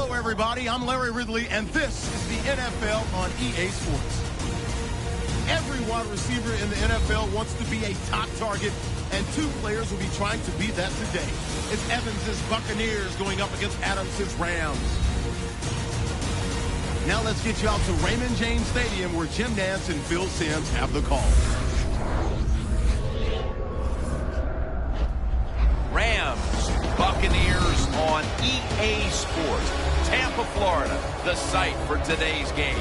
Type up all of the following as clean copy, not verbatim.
Hello, everybody. I'm Larry Ridley, and this is the NFL on EA Sports. Every wide receiver in the NFL wants to be a top target, and two players will be trying to be that today. It's Evans' Buccaneers going up against Adams' Rams. Now let's get you out to Raymond James Stadium, where Jim Nantz and Phil Simms have the call. Rams, Buccaneers on EA Sports. Tampa, Florida, the site for today's game.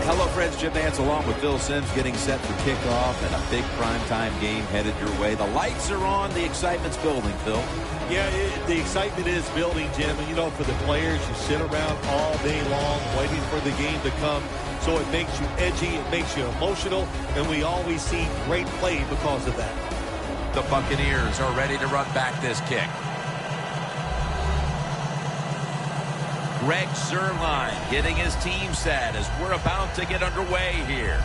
Hello, friends. Jim Nantz along with Phil Simms getting set for kickoff and a big primetime game headed your way. The lights are on. The excitement's building, Phil. Yeah, the excitement is building, Jim. And, you know, for the players, you sit around all day long waiting for the game to come. So it makes you edgy. It makes you emotional. And we always see great play because of that. The Buccaneers are ready to run back this kick. Greg Zuerlein getting his team set as we're about to get underway here.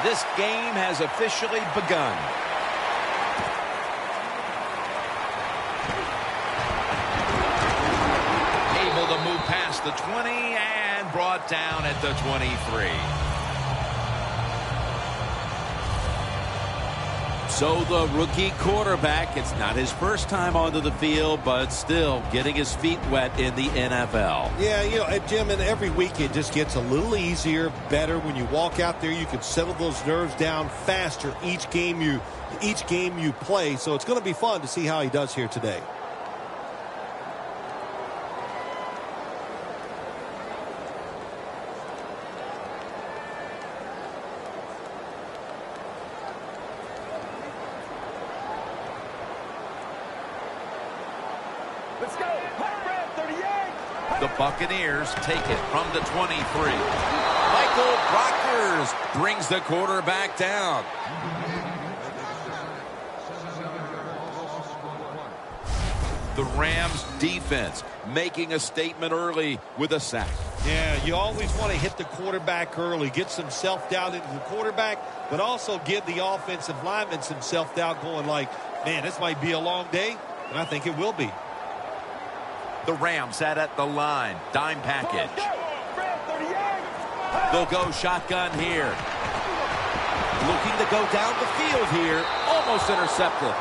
This game has officially begun. Able to move past the 20 and brought down at the 23. So the rookie quarterback, it's not his first time onto the field, but still getting his feet wet in the NFL. Yeah, you know, Jim, and every week it just gets a little easier, better. When you walk out there, you can settle those nerves down faster each game you play. So it's going to be fun to see how he does here today. Let's go. Hot 38. The Buccaneers take it from the 23. Michael Brockers brings the quarterback down. The Rams defense making a statement early with a sack. Yeah, you always want to hit the quarterback early, get some self-doubt into the quarterback, but also give the offensive lineman some self-doubt going like, man, this might be a long day, and I think it will be. The Rams set at the line. Dime package. They'll go shotgun here. Looking to go down the field here. Almost intercepted.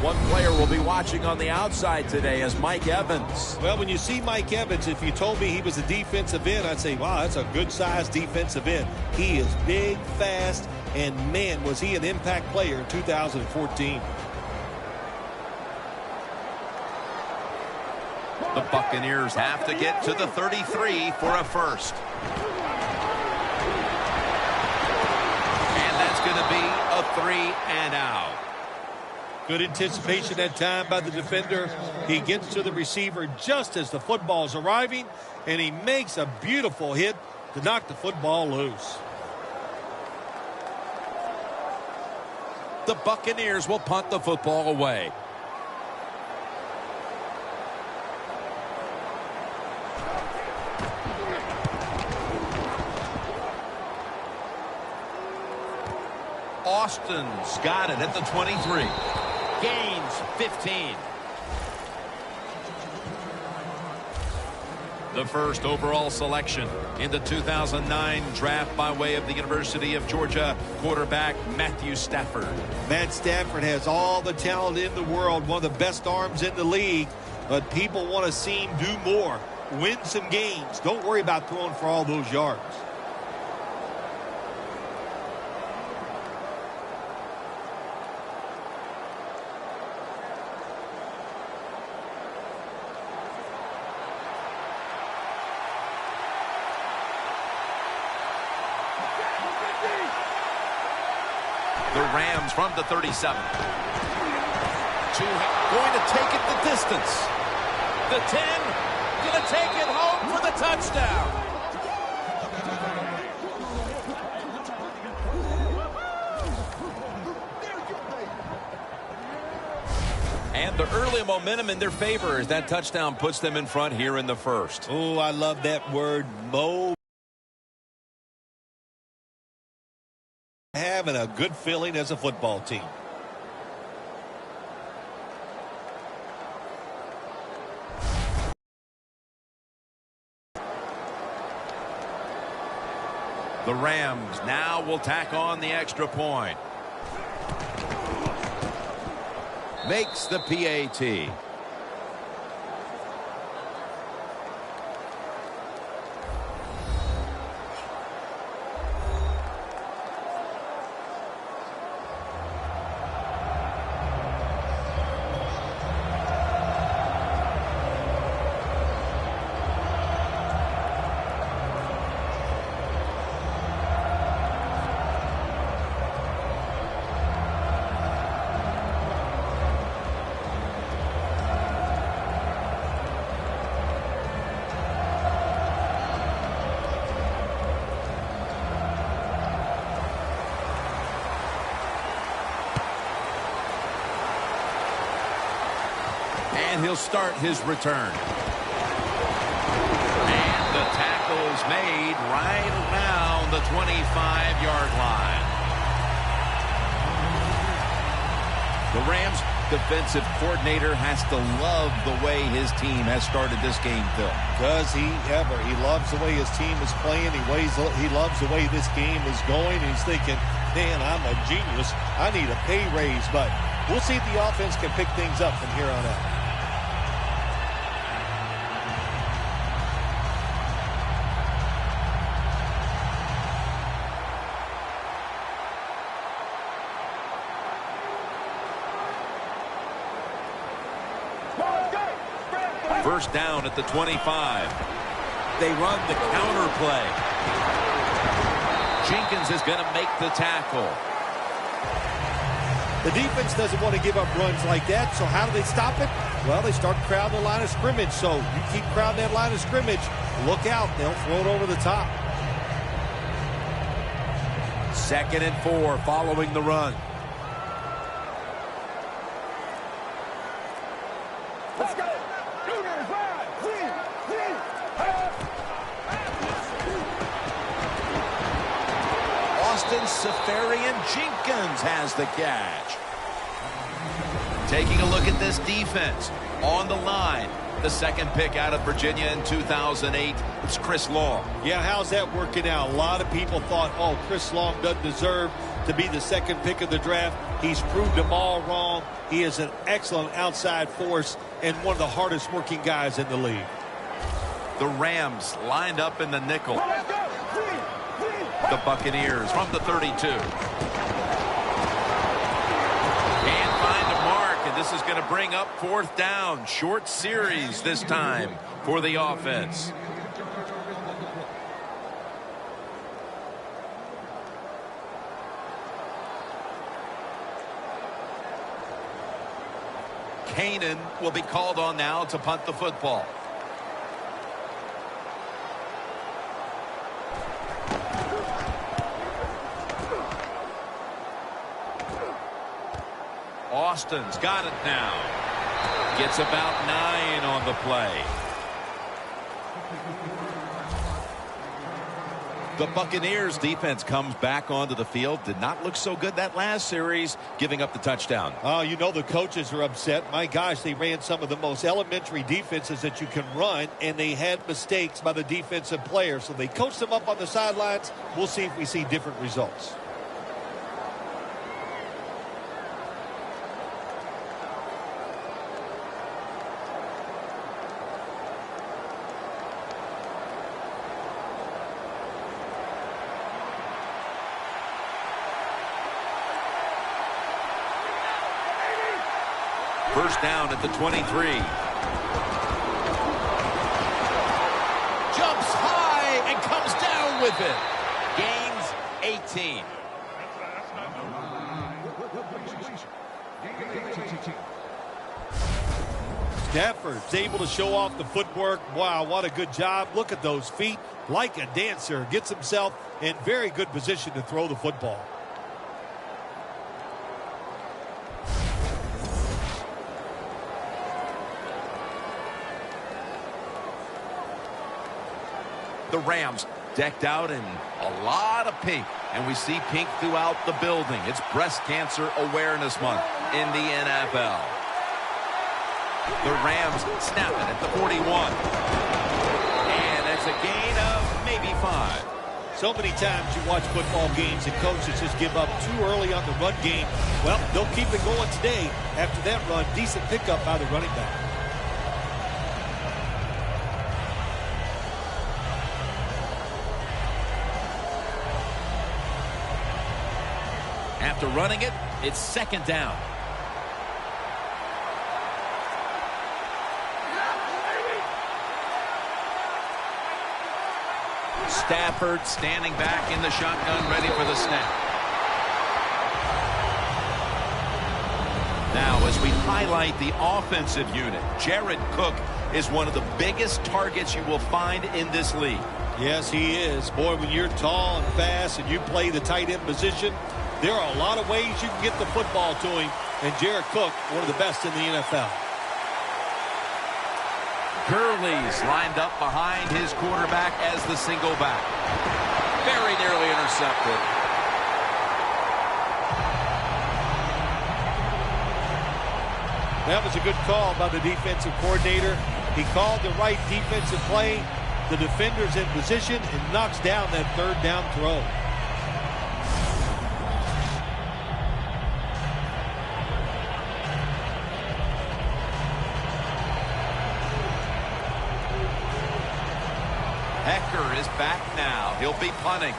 One player will be watching on the outside today as Mike Evans. Well, when you see Mike Evans, if you told me he was a defensive end, I'd say, wow, that's a good-sized defensive end. He is big, fast, and, man, was he an impact player in 2014. The Buccaneers have to get to the 33 for a first. And that's going to be a 3 and out. Good anticipation that time by the defender. He gets to the receiver just as the football's arriving, and he makes a beautiful hit to knock the football loose. The Buccaneers will punt the football away. Austin's got it at the 23. Gains 15. The first overall selection in the 2009 draft by way of the University of Georgia quarterback Matthew Stafford. Matt Stafford has all the talent in the world, one of the best arms in the league, but people want to see him do more, win some games. Don't worry about throwing for all those yards. The Rams from the 37. Going to take it the distance. The 10. Going to take it home for the touchdown. But the early momentum in their favor as that touchdown puts them in front here in the first. Oh, I love that word, having a good feeling as a football team. The Rams now will tack on the extra point. Makes the PAT. And he'll start his return. And the tackle is made right around the 25-yard line. The Rams defensive coordinator has to love the way his team has started this game, Phil. Does he ever? He loves the way his team is playing. He loves the way this game is going. He's thinking, man, I'm a genius. I need a pay raise. But we'll see if the offense can pick things up from here on out. First down at the 25. They run the counter play. Jenkins is going to make the tackle. The defense doesn't want to give up runs like that, so how do they stop it? Well, they start crowding the line of scrimmage, so you keep crowding that line of scrimmage, look out, they'll throw it over the top. 2nd and 4 following the run. Let's go. Austin Seferian-Jenkins has the catch. Taking a look at this defense on the line. The second pick out of Virginia in 2008. It's Chris Long. Yeah, how's that working out? A lot of people thought, oh, Chris Long doesn't deserve to be the second pick of the draft. He's proved them all wrong. He is an excellent outside force and one of the hardest working guys in the league. The Rams lined up in the nickel. The Buccaneers from the 32. Can't find a mark, and this is going to bring up 4th down. Short series this time for the offense. Canaan will be called on now to punt the football. Austin's got it now. Gets about 9 on the play. The Buccaneers defense comes back onto the field. Did not look so good that last series, giving up the touchdown. Oh, you know the coaches are upset. My gosh, they ran some of the most elementary defenses that you can run, and they had mistakes by the defensive players. So they coached them up on the sidelines. We'll see if we see different results. First down at the 23. Jumps high and comes down with it. Gains 18. Stafford's able to show off the footwork. Wow, what a good job. Look at those feet. Like a dancer. Gets himself in very good position to throw the football. The Rams decked out in a lot of pink, and we see pink throughout the building. It's Breast Cancer Awareness Month in the NFL. The Rams snap it at the 41. And that's a gain of maybe 5. So many times you watch football games and coaches just give up too early on the run game. Well, they'll keep it going today. After that run, decent pickup by the running back. After running it, it's second down. Stafford standing back in the shotgun, ready for the snap. Now, as we highlight the offensive unit, Jared Cook is one of the biggest targets you will find in this league. Yes, he is. Boy, when you're tall and fast and you play the tight end position, there are a lot of ways you can get the football to him. And Jared Cook, one of the best in the NFL. Gurley's lined up behind his quarterback as the single back. Very nearly intercepted. That was a good call by the defensive coordinator. He called the right defensive play. The defender's in position and knocks down that third down throw. Hecker is back now. He'll be punting.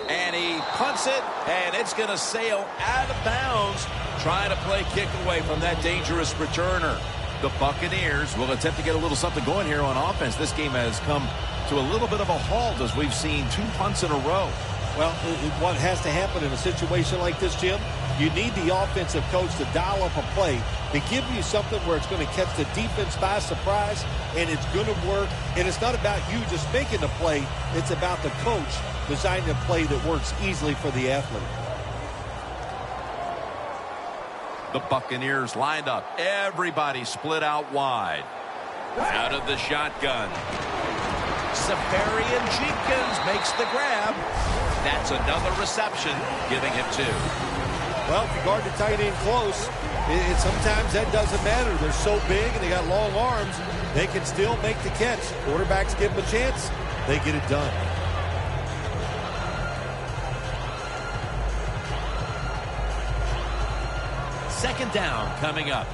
And he punts it, and it's going to sail out of bounds, trying to play kick away from that dangerous returner. The Buccaneers will attempt to get a little something going here on offense. This game has come to a little bit of a halt as we've seen 2 punts in a row. Well, what has to happen in a situation like this, Jim, you need the offensive coach to dial up a play to give you something where it's going to catch the defense by surprise, and it's going to work. And it's not about you just making the play. It's about the coach designing a play that works easily for the athlete. The Buccaneers lined up. Everybody split out wide. Out of the shotgun. Safarian Jenkins makes the grab. That's another reception, giving him 2. Well, if you guard the tight end close, sometimes that doesn't matter. They're so big and they got long arms, they can still make the catch. Quarterbacks give them a chance, they get it done. Second down coming up.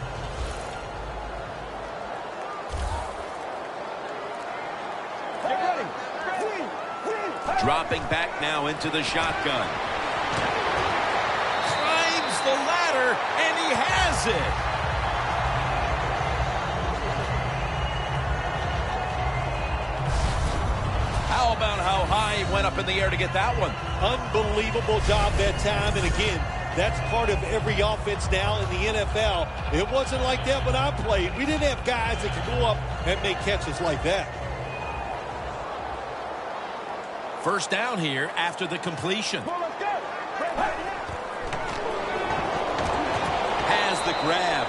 Dropping back now into the shotgun. Climbs the ladder, and he has it. How about how high he went up in the air to get that one? Unbelievable job that time, and again, that's part of every offense now in the NFL. It wasn't like that when I played. We didn't have guys that could go up and make catches like that. First down here after the completion. Has the grab.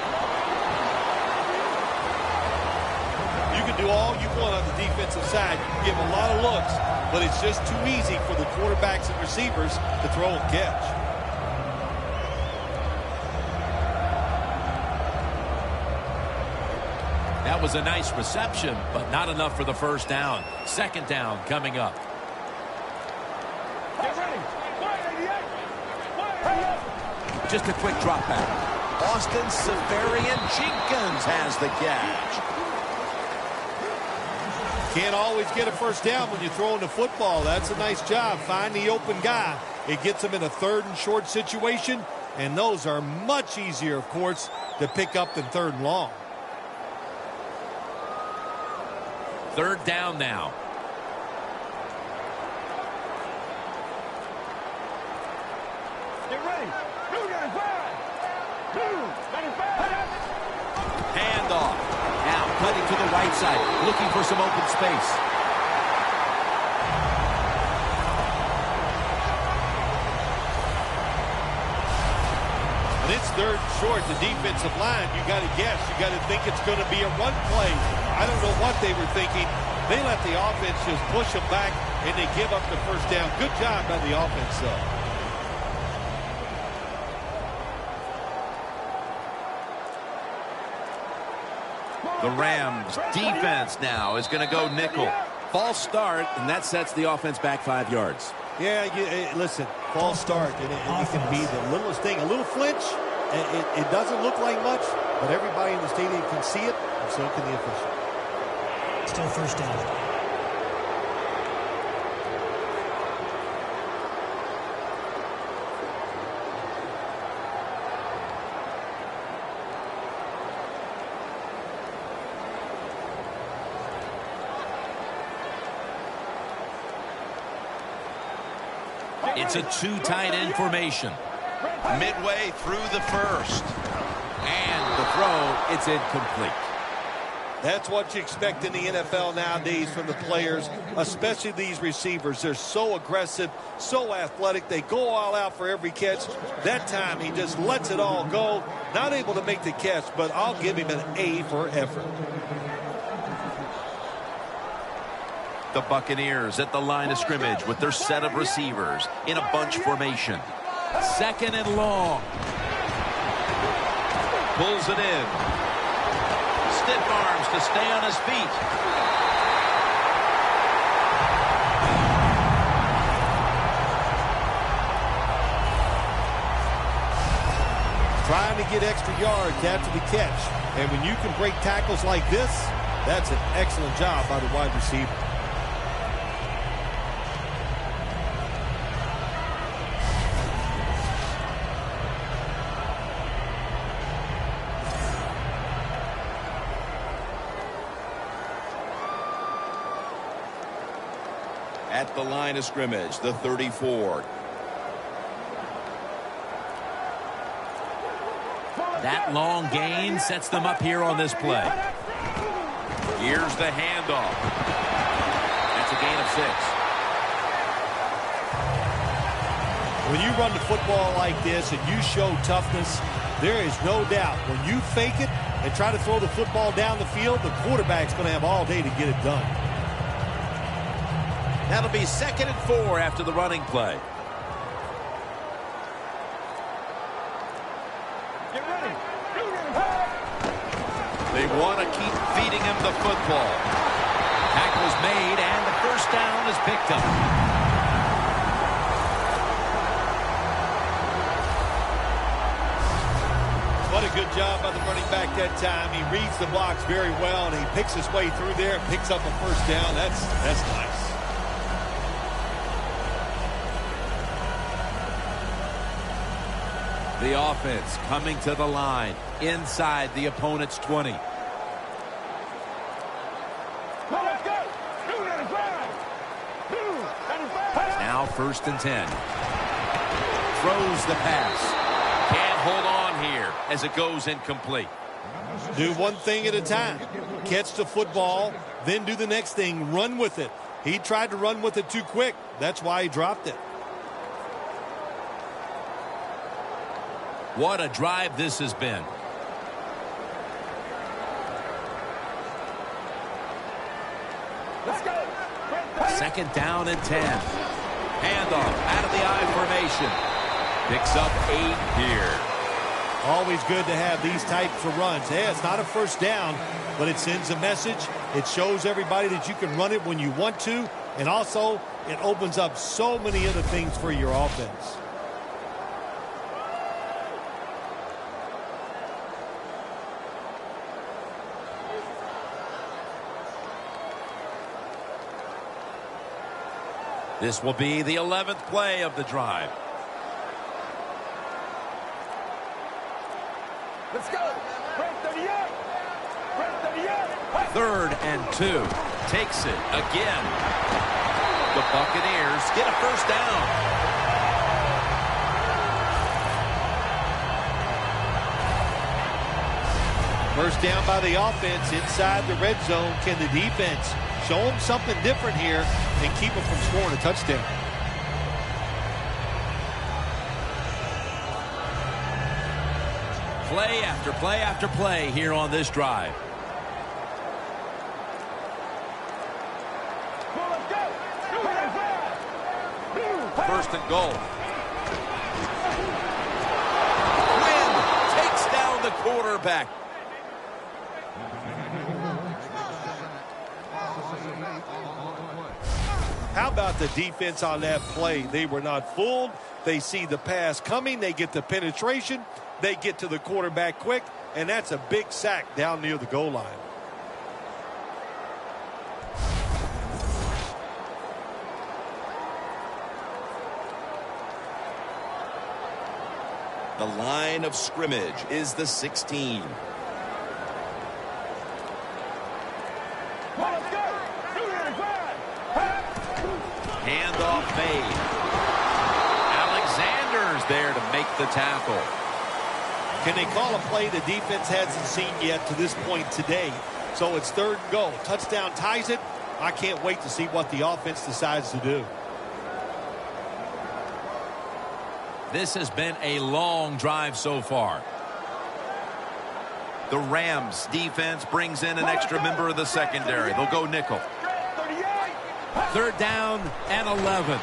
You can do all you want on the defensive side. You can give a lot of looks, but it's just too easy for the quarterbacks and receivers to throw and catch. That was a nice reception, but not enough for the first down. Second down coming up. Just a quick drop back. Austin Safarian Jenkins has the catch. Can't always get a first down when you're throwing the football. That's a nice job. Find the open guy. It gets him in a third and short situation, and those are much easier, of course, to pick up than third and long. Third down now. Get ready. Hand off. Now cutting to the right side, looking for some open space. third and short, the defensive line, you got to guess. You got to think it's going to be a run play. I don't know what they were thinking. They let the offense just push them back, and they give up the first down. Good job by the offense, though. The Rams defense now is going to go nickel. False start, and that sets the offense back 5 yards. Yeah, listen, false start, and it can be the littlest thing. A little flinch, it doesn't look like much, but everybody in the stadium can see it, and so can the official. Still first down. It's a two-tight end formation. Midway through the first. And the throw, it's incomplete. That's what you expect in the NFL nowadays from the players, especially these receivers. They're so aggressive, so athletic. They go all out for every catch. That time, he just lets it all go. Not able to make the catch, but I'll give him an A for effort. The Buccaneers at the line of scrimmage with their set of receivers in a bunch formation. Second and long. Pulls it in. Stiff arms to stay on his feet. Trying to get extra yards after the catch. And when you can break tackles like this, that's an excellent job by the wide receiver. At the line of scrimmage, the 34. That long gain sets them up here on this play. Here's the handoff. That's a gain of 6. When you run the football like this and you show toughness, there is no doubt when you fake it and try to throw the football down the field, the quarterback's going to have all day to get it done. That'll be 2nd and 4 after the running play. Get ready. They want to keep feeding him the football. Tackle's made, and the first down is picked up. What a good job by the running back that time. He reads the box very well, and he picks his way through there and picks up a first down. That's nice. The offense coming to the line inside the opponent's 20. Now 1st and 10. Throws the pass. Can't hold on here as it goes incomplete. Do one thing at a time. Catch the football, then do the next thing. Run with it. He tried to run with it too quick. That's why he dropped it. What a drive this has been. Let's go. 2nd down and 10. Handoff out of the I formation. Picks up 8 here. Always good to have these types of runs. Hey, it's not a first down, but it sends a message. It shows everybody that you can run it when you want to, and also it opens up so many other things for your offense. This will be the 11th play of the drive. Let's go. Break 38. Break 38. 3rd and 2. Takes it again. The Buccaneers get a first down. First down by the offense inside the red zone. Can the defense show them something different here and keep them from scoring a touchdown? Play after play after play here on this drive. First and goal. Wynn takes down the quarterback. How about the defense on that play? They were not fooled. They see the pass coming. They get the penetration. They get to the quarterback quick. And that's a big sack down near the goal line. The line of scrimmage is the 16. Handoff made. Alexander's there to make the tackle. Can they call a play the defense hasn't seen yet to this point today? So it's third and goal. Touchdown ties it. I can't wait to see what the offense decides to do. This has been a long drive so far. The Rams defense brings in an extra member of the secondary. They'll go nickel. Third down and 11.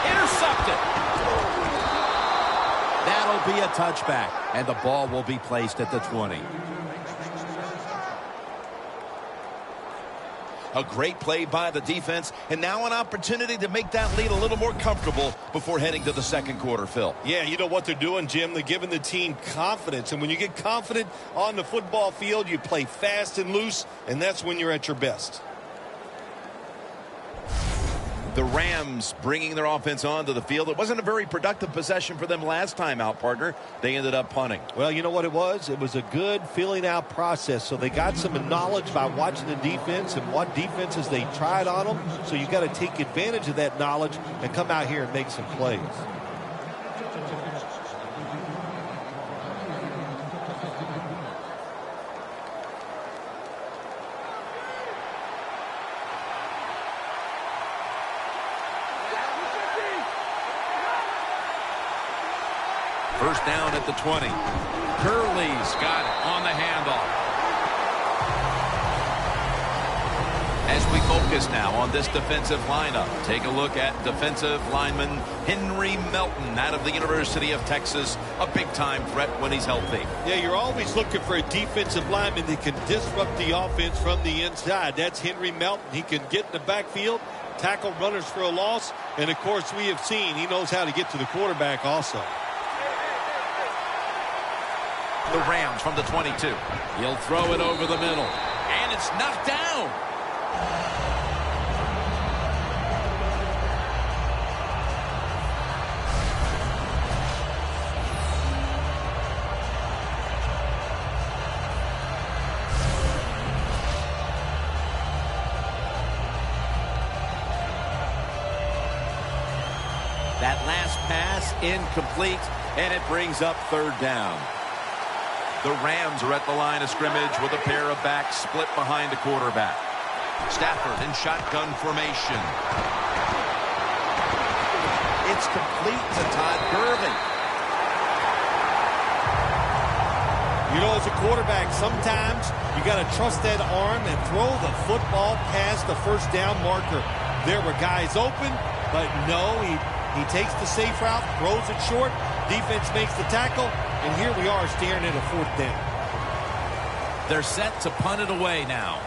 Intercepted. That'll be a touchback, and the ball will be placed at the 20. A great play by the defense, and now an opportunity to make that lead a little more comfortable before heading to the second quarter, Phil. Yeah, you know what they're doing, Jim? They're giving the team confidence, and when you get confident on the football field, you play fast and loose, and that's when you're at your best. The Rams bringing their offense onto the field. It wasn't a very productive possession for them last time out, partner. They ended up punting. Well, you know what it was? It was a good filling out process. So they got some knowledge by watching the defense and what defenses they tried on them. So you got to take advantage of that knowledge and come out here and make some plays. First down at the 20. Curley's got it on the handoff. As we focus now on this defensive lineup, take a look at defensive lineman Henry Melton out of the University of Texas. A big-time threat when he's healthy. Yeah, you're always looking for a defensive lineman that can disrupt the offense from the inside. That's Henry Melton. He can get in the backfield, tackle runners for a loss, and, of course, we have seen he knows how to get to the quarterback also. The Rams from the 22. He'll throw it over the middle. And it's knocked down. That last pass incomplete, and it brings up third down. The Rams are at the line of scrimmage with a pair of backs split behind the quarterback. Stafford in shotgun formation. It's complete to Todd Gurley. You know, as a quarterback, sometimes you got to trust that arm and throw the football past the first down marker. There were guys open, but no, he takes the safe route, throws it short. Defense makes the tackle, and here we are staring at a fourth down. They're set to punt it away now.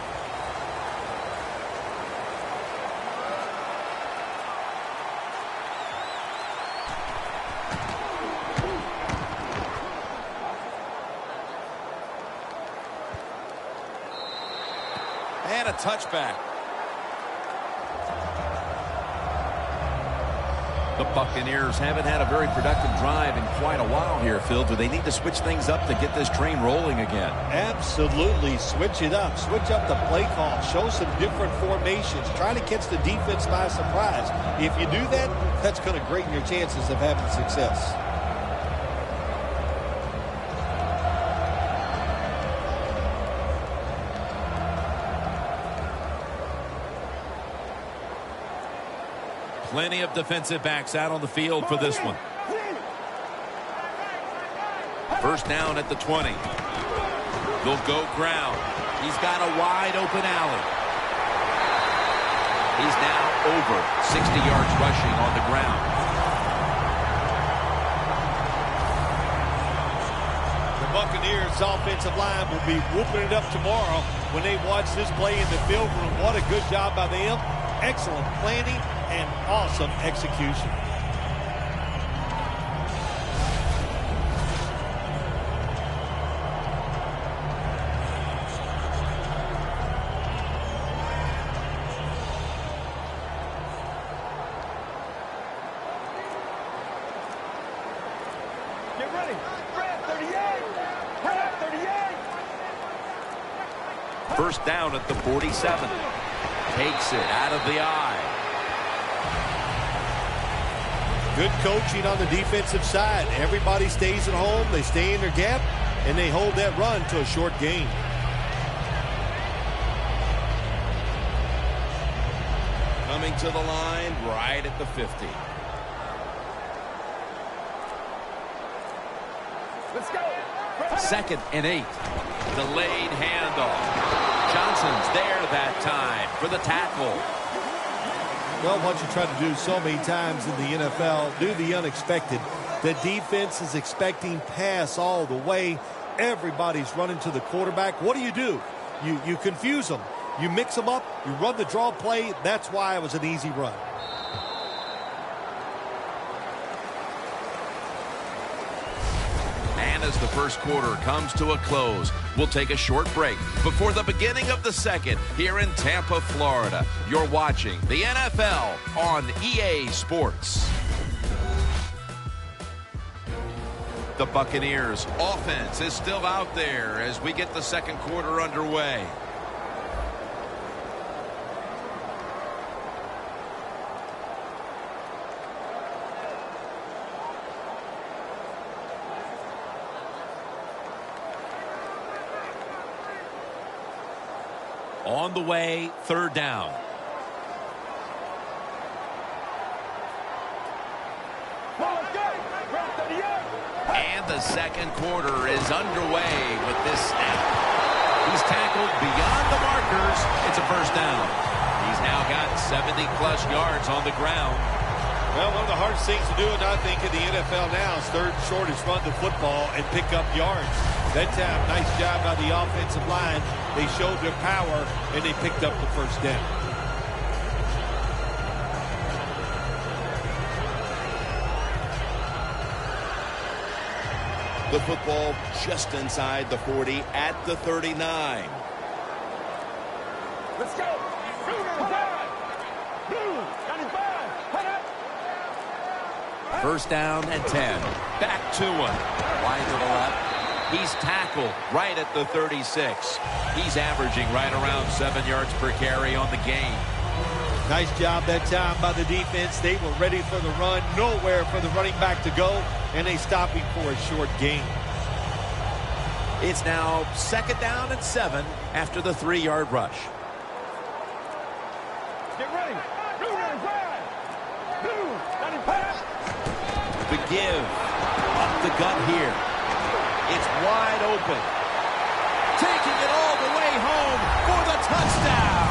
And a touchback. The Buccaneers haven't had a very productive drive in quite a while here, Phil. Do they need to switch things up to get this train rolling again? Absolutely. Switch it up. Switch up the play call. Show some different formations. Try to catch the defense by surprise. If you do that, that's going to greaten your chances of having success. Plenty of defensive backs out on the field for this one. First down at the 20. They'll go ground. He's got a wide open alley. He's now over 60 yards rushing on the ground. The Buccaneers offensive line will be whooping it up tomorrow when they watch this play in the film room. What a good job by them. Excellent planning and awesome execution. Get ready. Red 38. Red 38. First down at the 47. Takes it out of the eye. Good coaching on the defensive side. Everybody stays at home. They stay in their gap, and they hold that run to a short gain. Coming to the line right at the 50. Let's go. 2nd and 8. Delayed handoff. Johnson's there that time for the tackle. Well, what you try to do so many times in the NFL, do the unexpected. The defense is expecting pass all the way. Everybody's running to the quarterback. What do? You confuse them. You mix them up. You run the draw play. That's why it was an easy run. As the first quarter comes to a close, we'll take a short break before the beginning of the second here in Tampa, Florida. You're watching the NFL on EA Sports. The Buccaneers offense is still out there as we get the second quarter underway. On the way, third down. And the second quarter is underway with this snap. He's tackled beyond the markers. It's a first down. He's now got 70-plus yards on the ground. Well, one of the hardest things to do, and I think in the NFL now, is third shortest run the football and pick up yards. That time, nice job by the offensive line. They showed their power, and they picked up the first down. The football just inside the 40 at the 39. Let's go. Blue 95. Blue 95. Put up. First down and 10. Back to him. Wide to the left. He's tackled right at the 36. He's averaging right around 7 yards per carry on the game. Nice job that time by the defense. They were ready for the run. Nowhere for the running back to go. And they stop him for a short gain. It's now 2nd down and 7 after the 3-yard rush. Get ready. Blue 95. Blue 95. The give. Up the gut here. It's wide open. Taking it all the way home for the touchdown.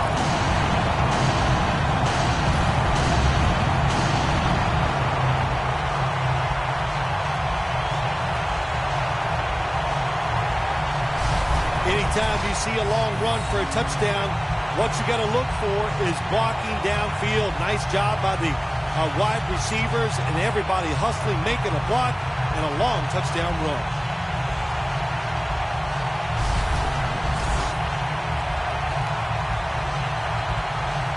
Anytime you see a long run for a touchdown, what you got to look for is blocking downfield. Nice job by the wide receivers and everybody hustling, making a block, and a long touchdown run.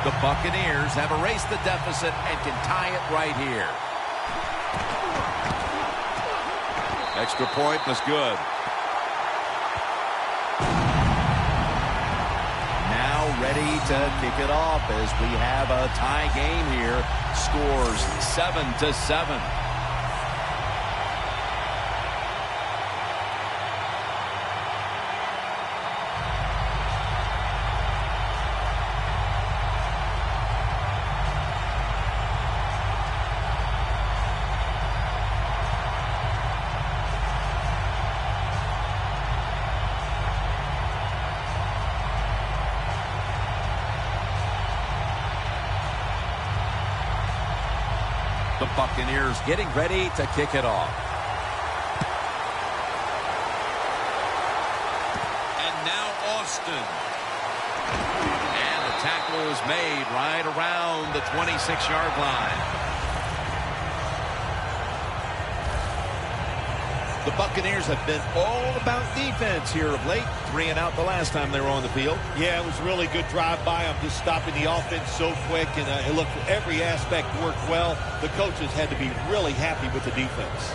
The Buccaneers have erased the deficit and can tie it right here. Extra point was good. Now ready to kick it off as we have a tie game here. Scores 7-7. The Buccaneers getting ready to kick it off. And now Austin. And the tackle is made right around the 26-yard line. The Buccaneers have been all about defense here of late. 3 and out the last time they were on the field. Yeah, it was a really good drive by them, just stopping the offense so quick. And look, every aspect worked well. The coaches had to be really happy with the defense.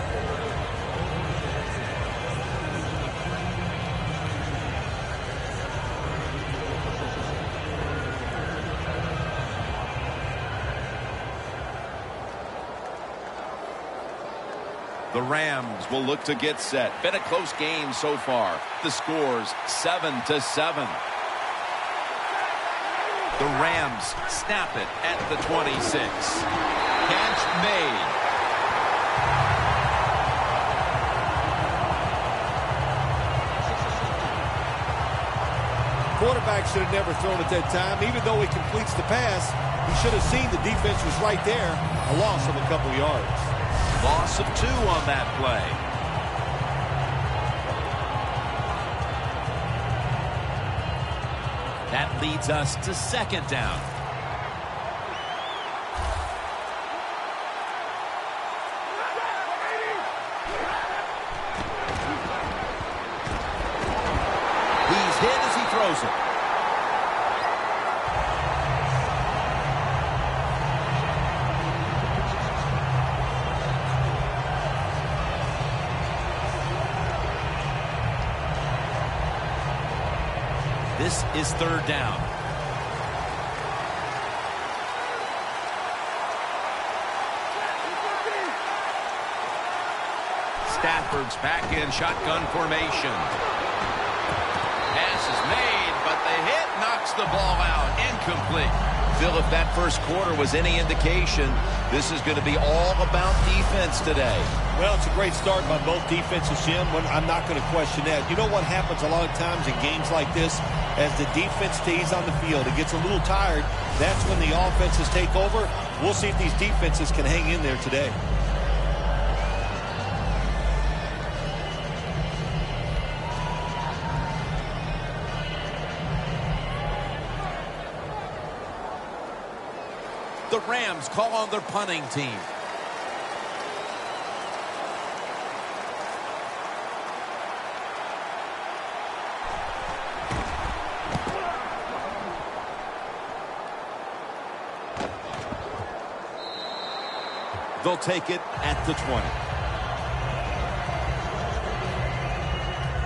The Rams will look to get set. Been a close game so far. The score's 7-7. The Rams snap it at the 26. Catch made. Quarterback should have never thrown it that time. Even though he completes the pass, he should have seen the defense was right there. A loss of a couple yards. Loss of 2 on that play. That leads us to second down. He's hit as he throws it. This is third down. Stafford's back in shotgun formation. Pass is made, but the hit knocks the ball out. Incomplete. Phil, if that first quarter was any indication, this is going to be all about defense today. Well, it's a great start by both defenses, Jim. I'm not going to question that. You know what happens a lot of times in games like this? As the defense stays on the field, it gets a little tired. That's when the offenses take over. We'll see if these defenses can hang in there today. The Rams call on their punting team. They'll take it at the 20.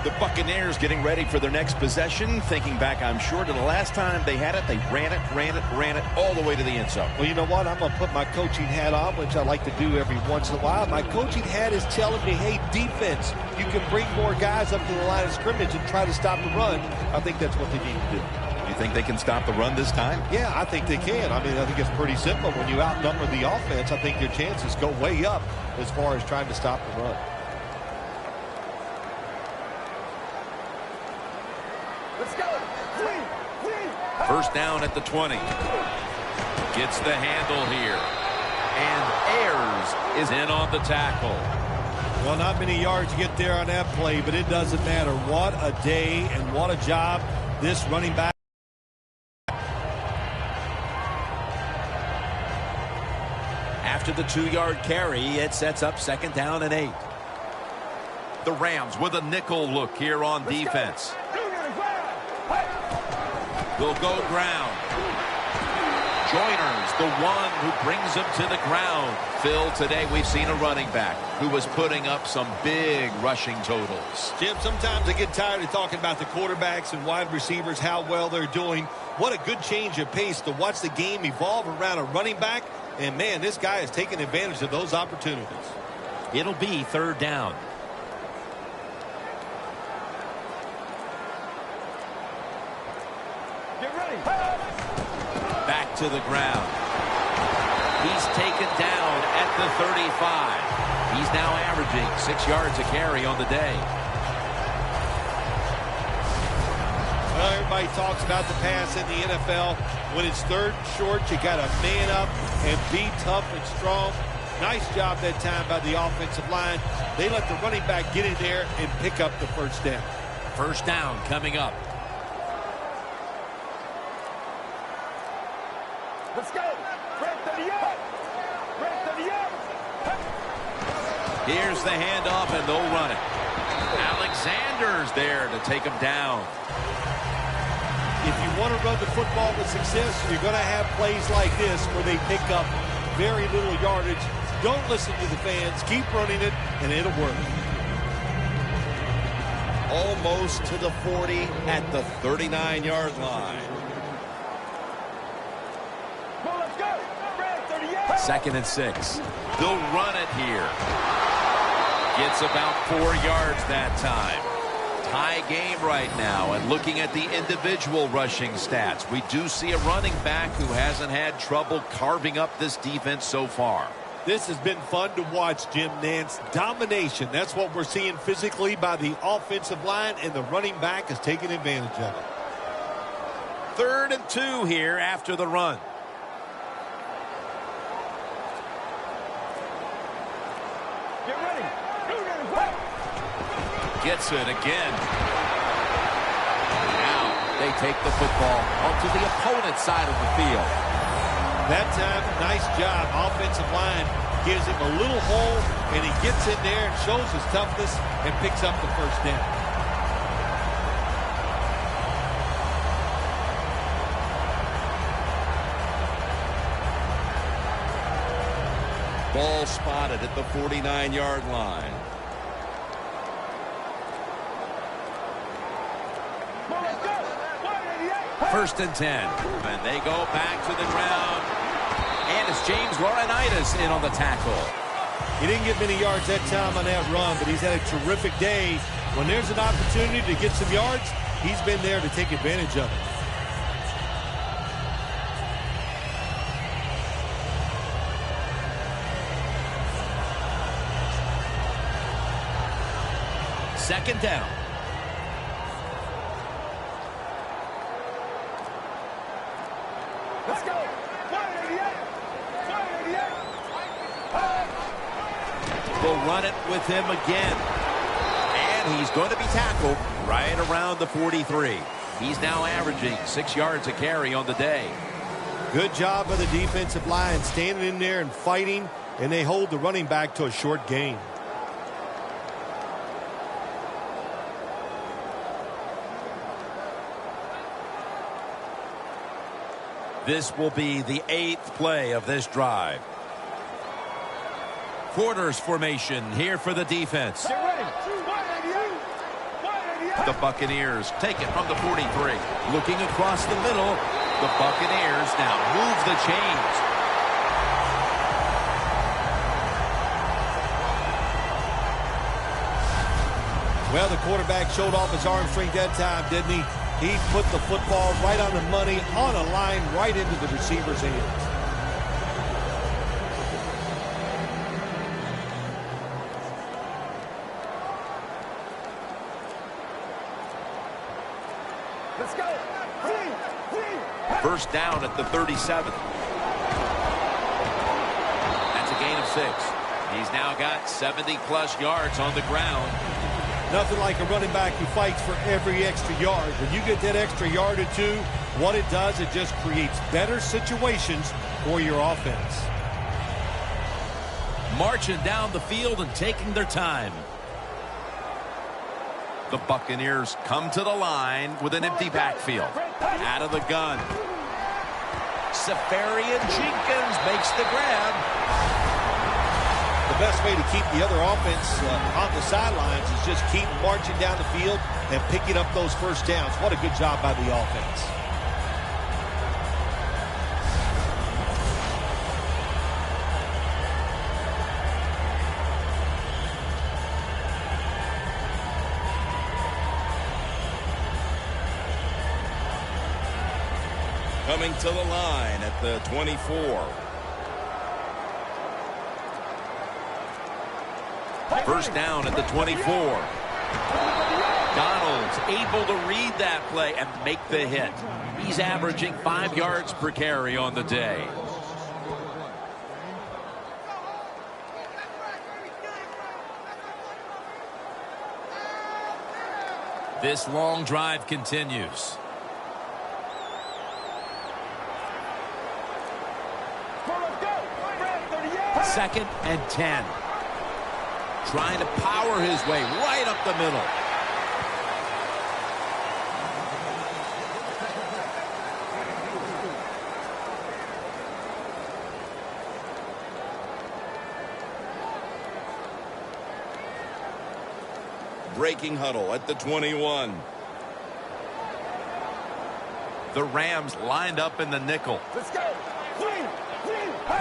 The Buccaneers getting ready for their next possession. Thinking back, I'm sure, to the last time they had it, they ran it all the way to the end zone. Well, you know what? I'm going to put my coaching hat on, which I like to do every once in a while. My coaching hat is telling me, hey, defense, you can bring more guys up to the line of scrimmage and try to stop the run. I think that's what they need to do. You think they can stop the run this time? Yeah, I think they can. I mean, I think it's pretty simple. When you outnumber the offense, I think your chances go way up as far as trying to stop the run. Let's go. First down at the 20. Gets the handle here. And Ayers is in on the tackle. Well, not many yards to get there on that play, but it doesn't matter. What a day and what a job this running back. After the 2-yard carry, it sets up second down and 8. The Rams with a nickel look here on defense. Will go ground. Joyner's the one who brings him to the ground. Phil, today we've seen a running back who was putting up some big rushing totals. Jim, sometimes I get tired of talking about the quarterbacks and wide receivers, how well they're doing. What a good change of pace to watch the game evolve around a running back. And, man, this guy is taking advantage of those opportunities. It'll be third down. Get ready. Back to the ground. He's taken down at the 35. He's now averaging 6 yards a carry on the day. Well, everybody talks about the pass in the NFL. When it's third and short, you got to man up and be tough and strong. Nice job that time by the offensive line. They let the running back get in there and pick up the first down. First down coming up. Let's go. Red 38. Red 38. Here's the handoff, and they'll run it. Alexander's there to take him down. If you want to run the football with success, you're going to have plays like this where they pick up very little yardage. Don't listen to the fans. Keep running it, and it'll work. Almost to the 40 at the 39-yard line. Well, let's go. Red 38. 2nd and 6. They'll run it here. Gets about 4 yards that time. Tie game right now, and looking at the individual rushing stats, we do see a running back who hasn't had trouble carving up this defense so far. This has been fun to watch, Jim Nance. Domination. That's what we're seeing physically by the offensive line, and the running back is taking advantage of it. 3rd and 2 here after the run. Get ready. Gets it again. Now they take the football onto the opponent's side of the field. That time, nice job. Offensive line gives him a little hole, and he gets in there and shows his toughness and picks up the first down. Ball spotted at the 49-yard line. Well, let's go. 188. 1st and 10. And they go back to the ground. And it's James Laurinaitis in on the tackle. He didn't get many yards that time on that run, but he's had a terrific day. When there's an opportunity to get some yards, he's been there to take advantage of it. Second down. Let's go. 188. 188. They'll run it with him again. And he's going to be tackled right around the 43. He's now averaging 6 yards a carry on the day. Good job by the defensive line, standing in there and fighting, and they hold the running back to a short gain. This will be the 8th play of this drive. Quarters formation here for the defense. Get ready. 188. 188. The Buccaneers take it from the 43. Looking across the middle, the Buccaneers now move the chains. Well, the quarterback showed off his arm strength that time, didn't he? He put the football right on the money, on a line, right into the receiver's hands. Let's go. First down at the 37. That's a gain of 6. He's now got 70-plus yards on the ground. Nothing like a running back who fights for every extra yard. When you get that extra yard or two, what it does, it just creates better situations for your offense. Marching down the field and taking their time. The Buccaneers come to the line with an empty backfield. Out of the gun. Safarian Jenkins makes the grab. The best way to keep the other offense on the sidelines is just keep marching down the field and picking up those first downs. What a good job by the offense. Coming to the line at the 24. First down at the 24. Donald's able to read that play and make the hit. He's averaging 5 yards per carry on the day. This long drive continues. Second and 10. Trying to power his way right up the middle. Breaking huddle at the 21. The Rams lined up in the nickel. Let's go.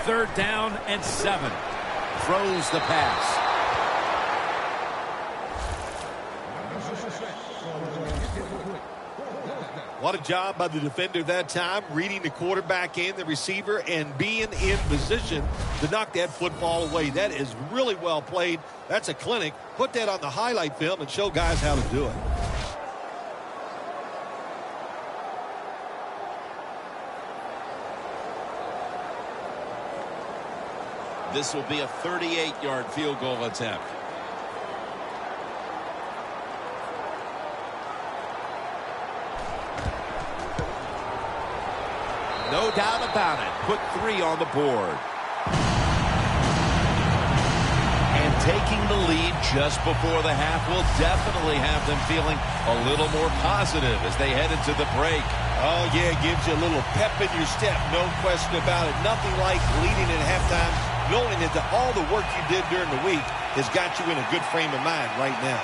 Third down and 7. Throws the pass. What a job by the defender that time, reading the quarterback and the receiver and being in position to knock that football away. That is really well played. That's a clinic. Put that on the highlight film and show guys how to do it. This will be a 38-yard field goal attempt. No doubt about it. Put 3 on the board. And taking the lead just before the half will definitely have them feeling a little more positive as they head into the break. Oh, yeah, it gives you a little pep in your step, no question about it. Nothing like leading at halftime, knowing that all the work you did during the week has got you in a good frame of mind right now.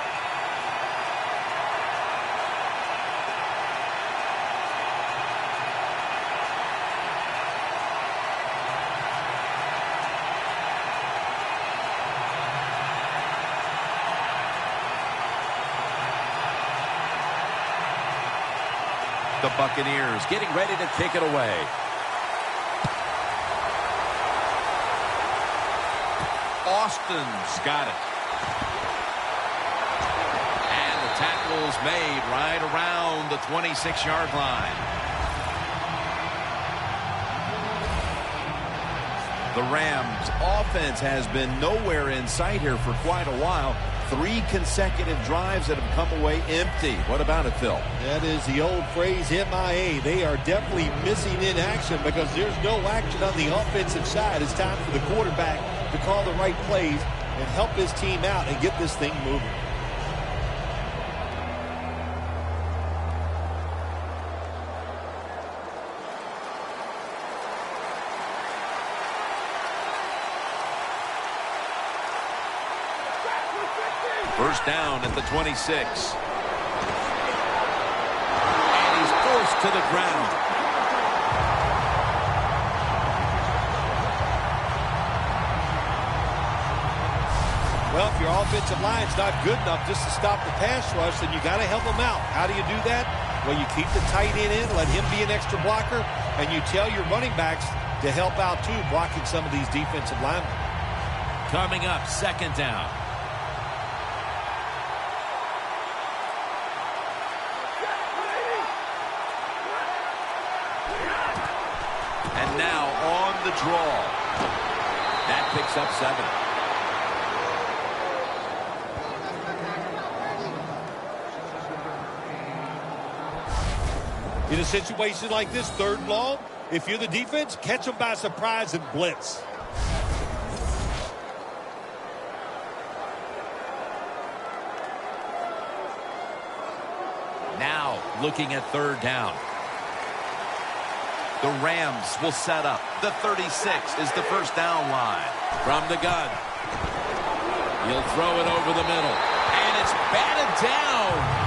The Buccaneers getting ready to kick it away. Austin's got it. And the tackle's made right around the 26-yard line. The Rams' offense has been nowhere in sight here for quite a while. 3 consecutive drives that have come away empty. What about it, Phil? That is the old phrase, MIA. They are definitely missing in action because there's no action on the offensive side. It's time for the quarterback to call the right plays and help his team out and get this thing moving. First down at the 26. And he's forced to the ground. Well, if your offensive line's not good enough just to stop the pass rush, then you got to help them out. How do you do that? Well, you keep the tight end in, let him be an extra blocker, and you tell your running backs to help out, too, blocking some of these defensive linemen. Coming up, second down. And now on the draw. That picks up 7. In a situation like this, 3rd and long, if you're the defense, catch them by surprise and blitz. Now looking at 3rd down. The Rams will set up. The 36 is the first down line. From the gun. He'll throw it over the middle. And it's batted down.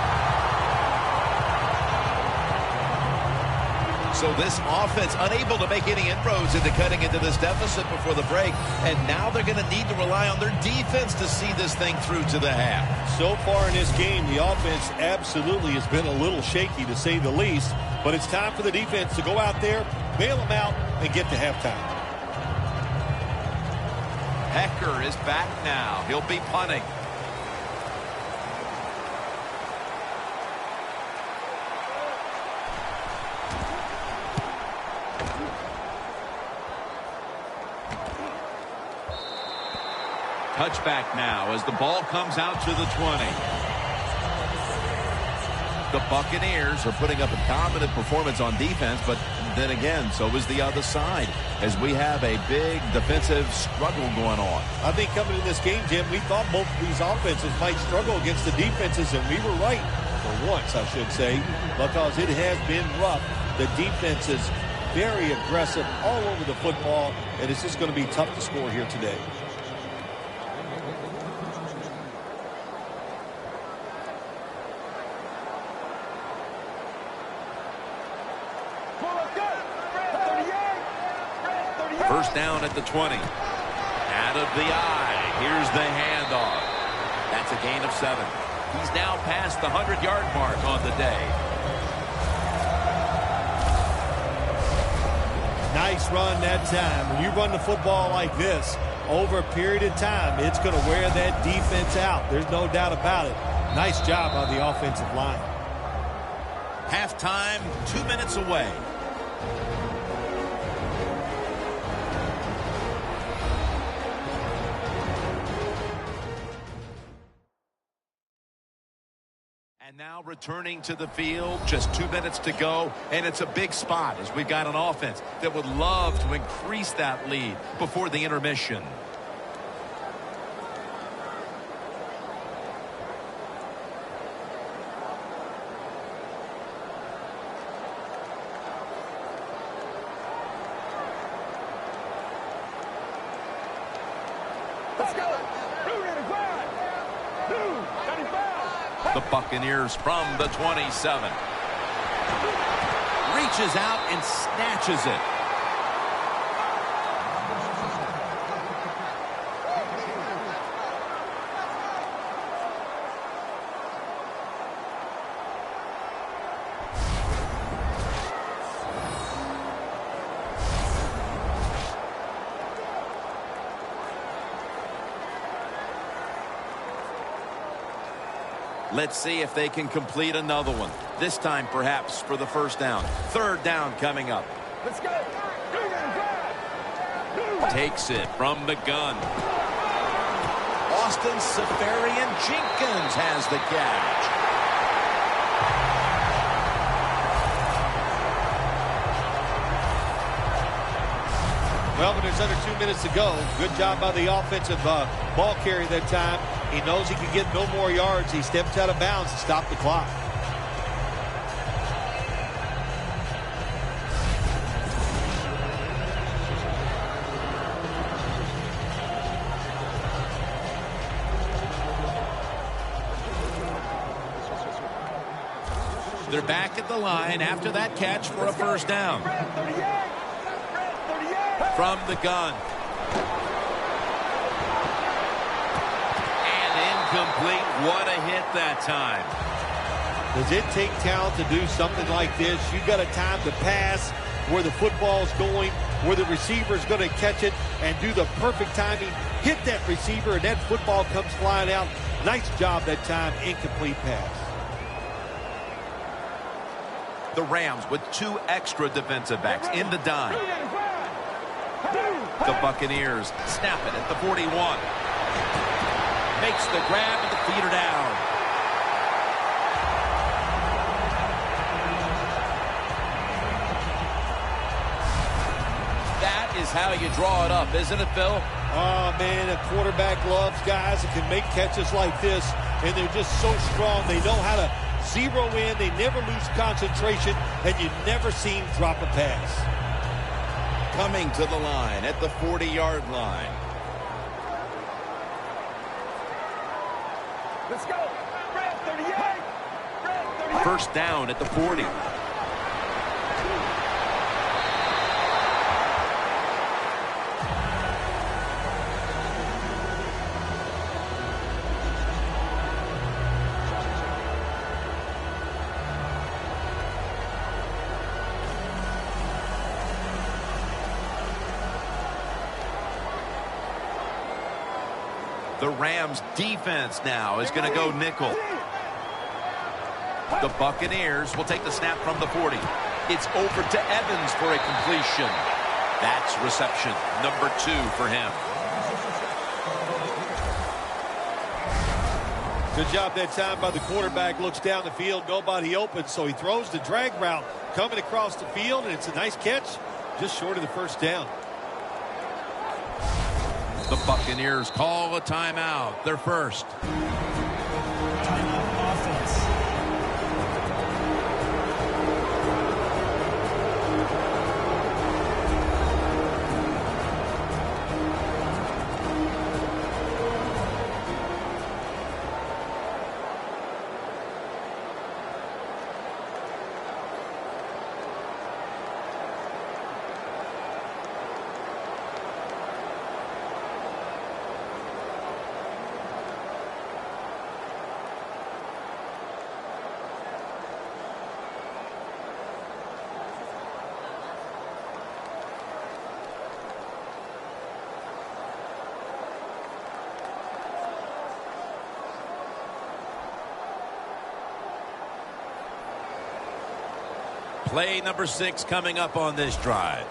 So this offense unable to make any inroads into cutting into this deficit before the break. And now they're going to need to rely on their defense to see this thing through to the half. So far in this game, the offense absolutely has been a little shaky, to say the least. But it's time for the defense to go out there, bail them out, and get to halftime. Hecker is back now. He'll be punting. Touchback now as the ball comes out to the 20. The Buccaneers are putting up a dominant performance on defense, but then again, so is the other side, as we have a big defensive struggle going on. I think coming in this game, Jim, we thought both of these offenses might struggle against the defenses, and we were right, for once, I should say, because it has been rough. The defense is very aggressive all over the football, and it's just going to be tough to score here today. First down at the 20. Out of the eye. Here's the handoff. That's a gain of 7. He's now past the 100-yard mark on the day. Nice run that time. When you run the football like this over a period of time, it's going to wear that defense out. There's no doubt about it. Nice job on the offensive line. Halftime, 2 minutes away. And now returning to the field, just 2 minutes to go, and it's a big spot as we've got an offense that would love to increase that lead before the intermission. Let's go. The Buccaneers from the 27. Reaches out and snatches it. Let's see if they can complete another one. This time, perhaps, for the first down. Third down coming up. Let's go. Takes it from the gun. Austin Safarian Jenkins has the catch. Well, but there's under 2 minutes to go. Good job by the offensive ball carrier that time. He knows he can get no more yards. He steps out of bounds to stop the clock. They're back at the line after that catch for a first down. From the gun. And incomplete. What a hit that time. Does it take talent to do something like this? You've got a time to pass where the football's going, where the receiver's going to catch it and do the perfect timing. Hit that receiver and that football comes flying out. Nice job that time. Incomplete pass. The Rams with 2 extra defensive backs in the dime. The Buccaneers snap it at the 41. Makes the grab and the feeder down. That is how you draw it up, isn't it, Phil? Oh, man, a quarterback loves guys that can make catches like this, and they're just so strong. They know how to zero in. They never lose concentration, and you never see him drop a pass. Coming to the line at the 40-yard line. Let's go. Red 38. Red 38. First down at the 40. The Rams defense now is going to go nickel. The Buccaneers will take the snap from the 40. It's over to Evans for a completion. That's reception number 2 for him. Good job that time by the quarterback. Looks down the field, nobody open, so he throws the drag route coming across the field, and it's a nice catch just short of the first down. The Buccaneers call a timeout. Their first. Timeout offense. Play number 6 coming up on this drive.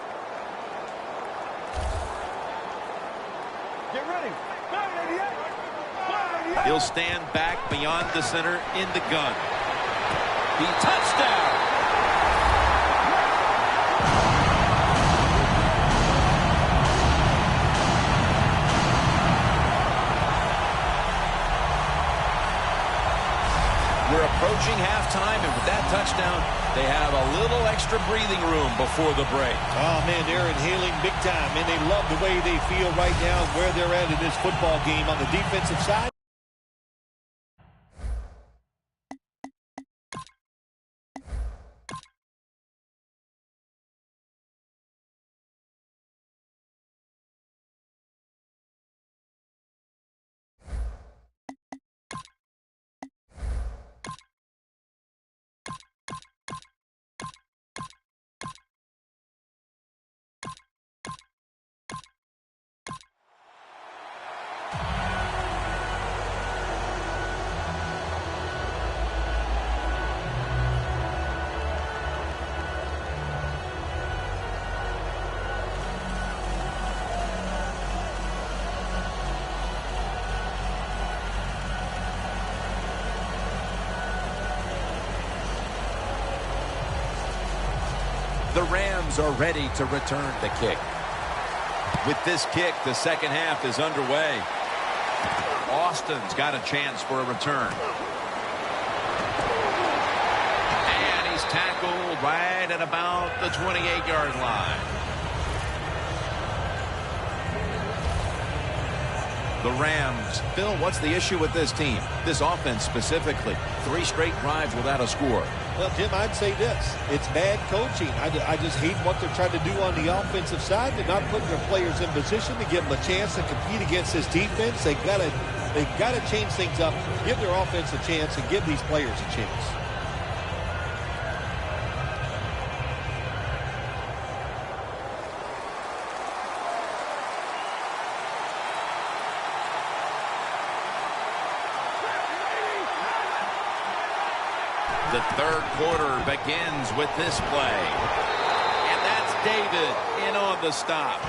Get ready. He'll stand back beyond the center in the gun. The touchdown. We're approaching halftime, and with that touchdown, they have a little extra breathing room before the break. Oh, man, they're inhaling big time, and they love the way they feel right now where they're at in this football game on the defensive side. The Rams are ready to return the kick. With this kick, the second half is underway. Austin's got a chance for a return. And he's tackled right at about the 28-yard line. The Rams. Bill, what's the issue with this team? This offense specifically. 3 straight drives without a score. Well, Jim, I'd say this. It's bad coaching. I just hate what they're trying to do on the offensive side. They're not putting their players in position to give them a chance to compete against this defense. They've got to change things up, give their offense a chance, and give these players a chance. The third quarter begins with this play. And that's David in on the stop.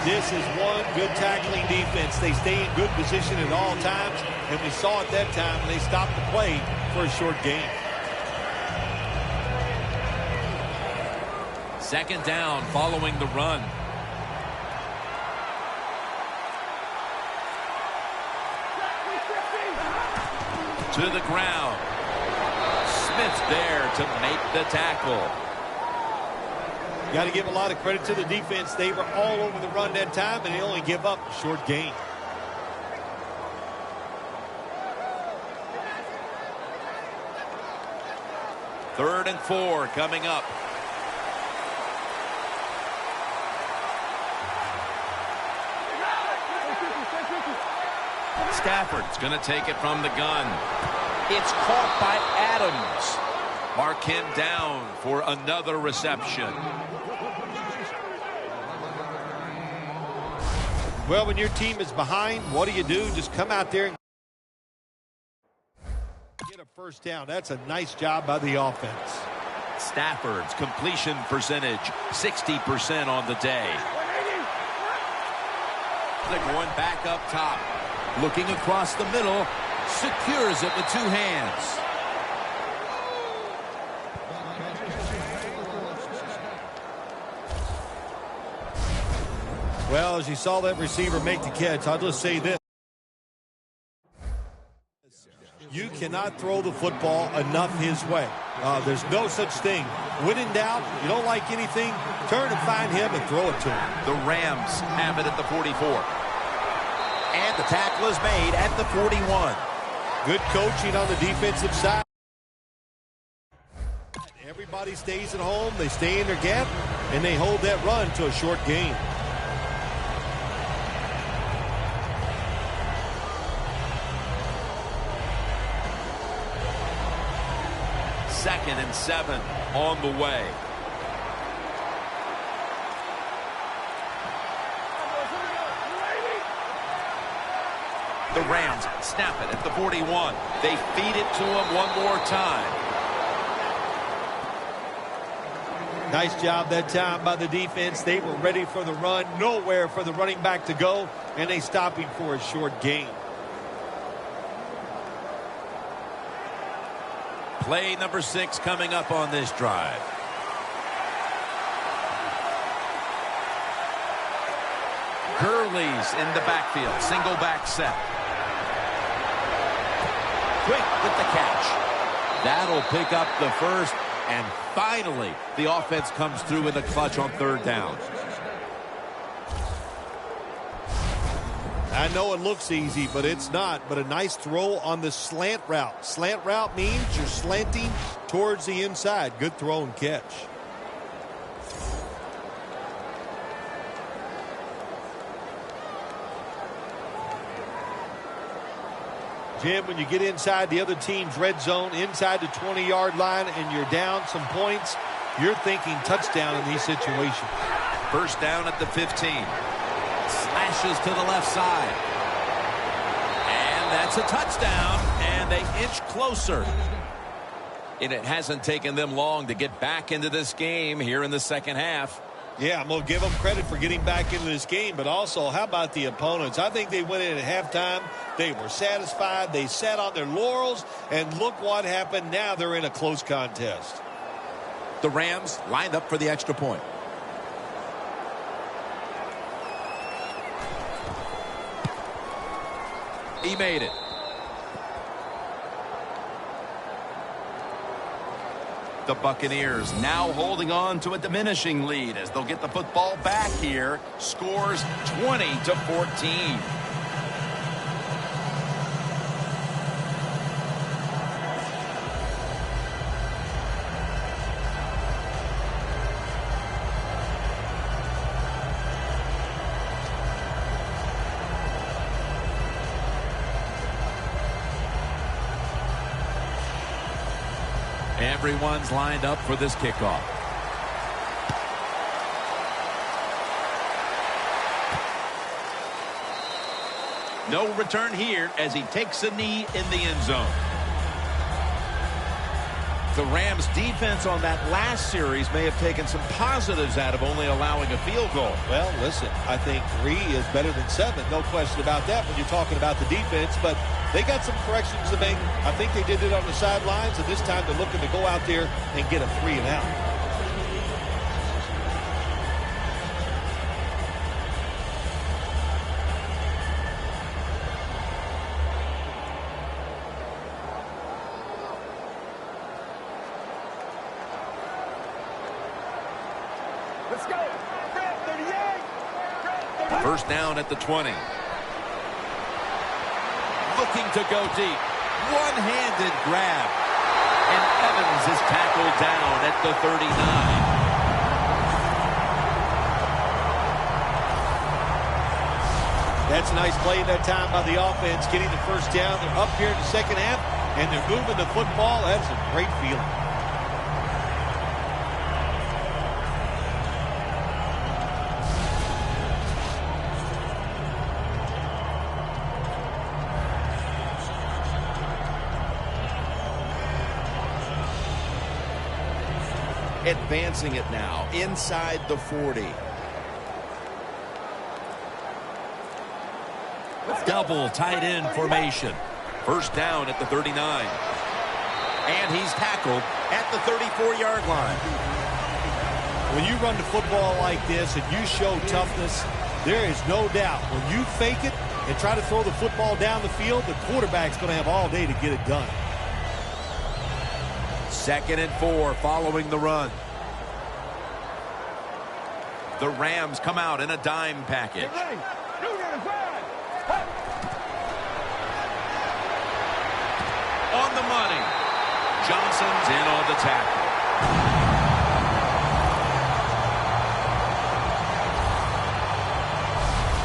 This is one good tackling defense. They stay in good position at all times, and we saw it that time when they stopped the play for a short gain. Second down following the run. To the ground. Smith there to make the tackle. Got to give a lot of credit to the defense. They were all over the run that time, and they only give up a short gain. Third and 4 coming up. Stafford's going to take it from the gun. It's caught by Adams. Mark him down for another reception. Well, when your team is behind, what do? Just come out there and get a first down. That's a nice job by the offense. Stafford's completion percentage, 60% on the day. They're going back up top. Looking across the middle, Secures it with 2 hands. Well, as you saw that receiver make the catch, I'll just say this. You cannot throw the football enough his way. There's no such thing. When in doubt, you don't like anything, turn and find him and throw it to him. The Rams have it at the 44. And the tackle is made at the 41. Good coaching on the defensive side. Everybody stays at home, they stay in their gap, and they hold that run to a short gain. Second and 7 on the way. The Rams snap it at the 41. They feed it to him one more time. Nice job that time by the defense. They were ready for the run. Nowhere for the running back to go, and they stop him for a short gain. Play number 6 coming up on this drive. Gurley's in the backfield. Single back set. Quick with the catch. That'll pick up the first. And finally, the offense comes through in the clutch on 3rd down. I know it looks easy, but it's not. But a nice throw on the slant route. Slant route means you're slanting towards the inside. Good throw and catch. Jim, when you get inside the other team's red zone, inside the 20-yard line, and you're down some points, you're thinking touchdown in these situations. First down at the 15. Slashes to the left side. And that's a touchdown, and they inch closer. And it hasn't taken them long to get back into this game here in the second half. Yeah, I'm going to give them credit for getting back into this game, but also, how about the opponents? I think they went in at halftime. They were satisfied. They sat on their laurels, and look what happened. Now they're in a close contest. The Rams lined up for the extra point. He made it. The Buccaneers now holding on to a diminishing lead as they'll get the football back here. Scores 20-14. Everyone's lined up for this kickoff. No return here as he takes a knee in the end zone. The Rams defense on that last series may have taken some positives out of only allowing a field goal. Well, listen, I think 3 is better than 7. No question about that when you're talking about the defense, but they got some corrections to make. I think they did it on the sidelines, and this time they're looking to go out there and get a 3 and out. Let's go. Fred, 38. First down at the 20. Looking to go deep. One-handed grab. And Evans is tackled down at the 39. That's a nice play that time by the offense, getting the first down. They're up here in the second half, and they're moving the football. That's a great feeling. Advancing it now inside the 40. Double tight end formation. First down at the 39. And he's tackled at the 34-yard line. When you run the football like this and you show toughness, there is no doubt when you fake it and try to throw the football down the field, the quarterback's going to have all day to get it done. 2nd and 4 following the run. The Rams come out in a dime package. On the money. Johnson's in on the tackle.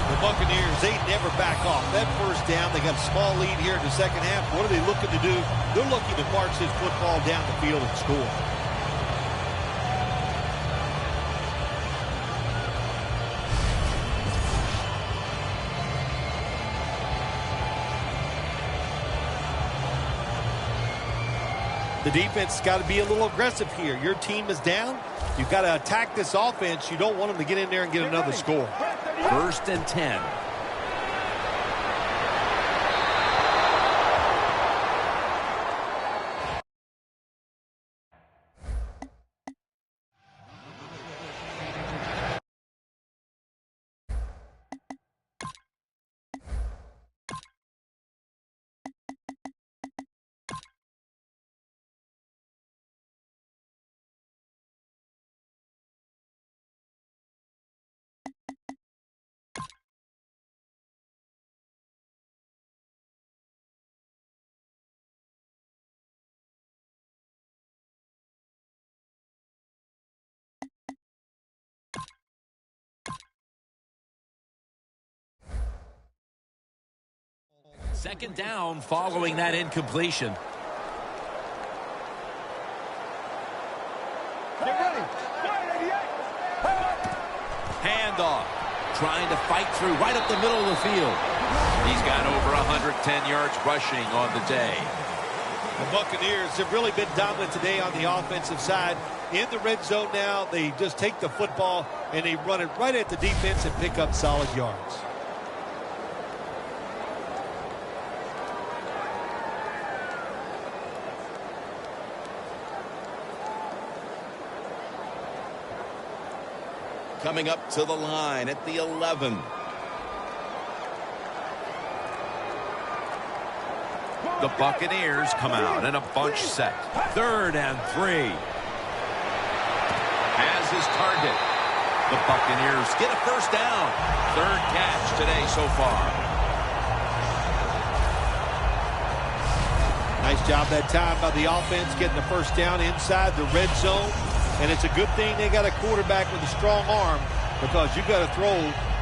The Buccaneers, they never back off. That first down, they got a small lead here in the second half. What are they looking to do? They're looking to march this football down the field and score. The defense has got to be a little aggressive here. Your team is down. You've got to attack this offense. You don't want them to get in there and get another score. 1st and 10. Second down following that incompletion. Handoff. Trying to fight through right up the middle of the field. He's got over 110 yards rushing on the day. The Buccaneers have really been dominant today on the offensive side. In the red zone now, they just take the football and they run it right at the defense and pick up solid yards. Coming up to the line at the 11. The Buccaneers come out in a bunch set. 3rd and 3. Has his target. The Buccaneers get a first down. 3rd catch today so far. Nice job that time by the offense getting the first down inside the red zone. And it's a good thing they got a quarterback with a strong arm because you got to throw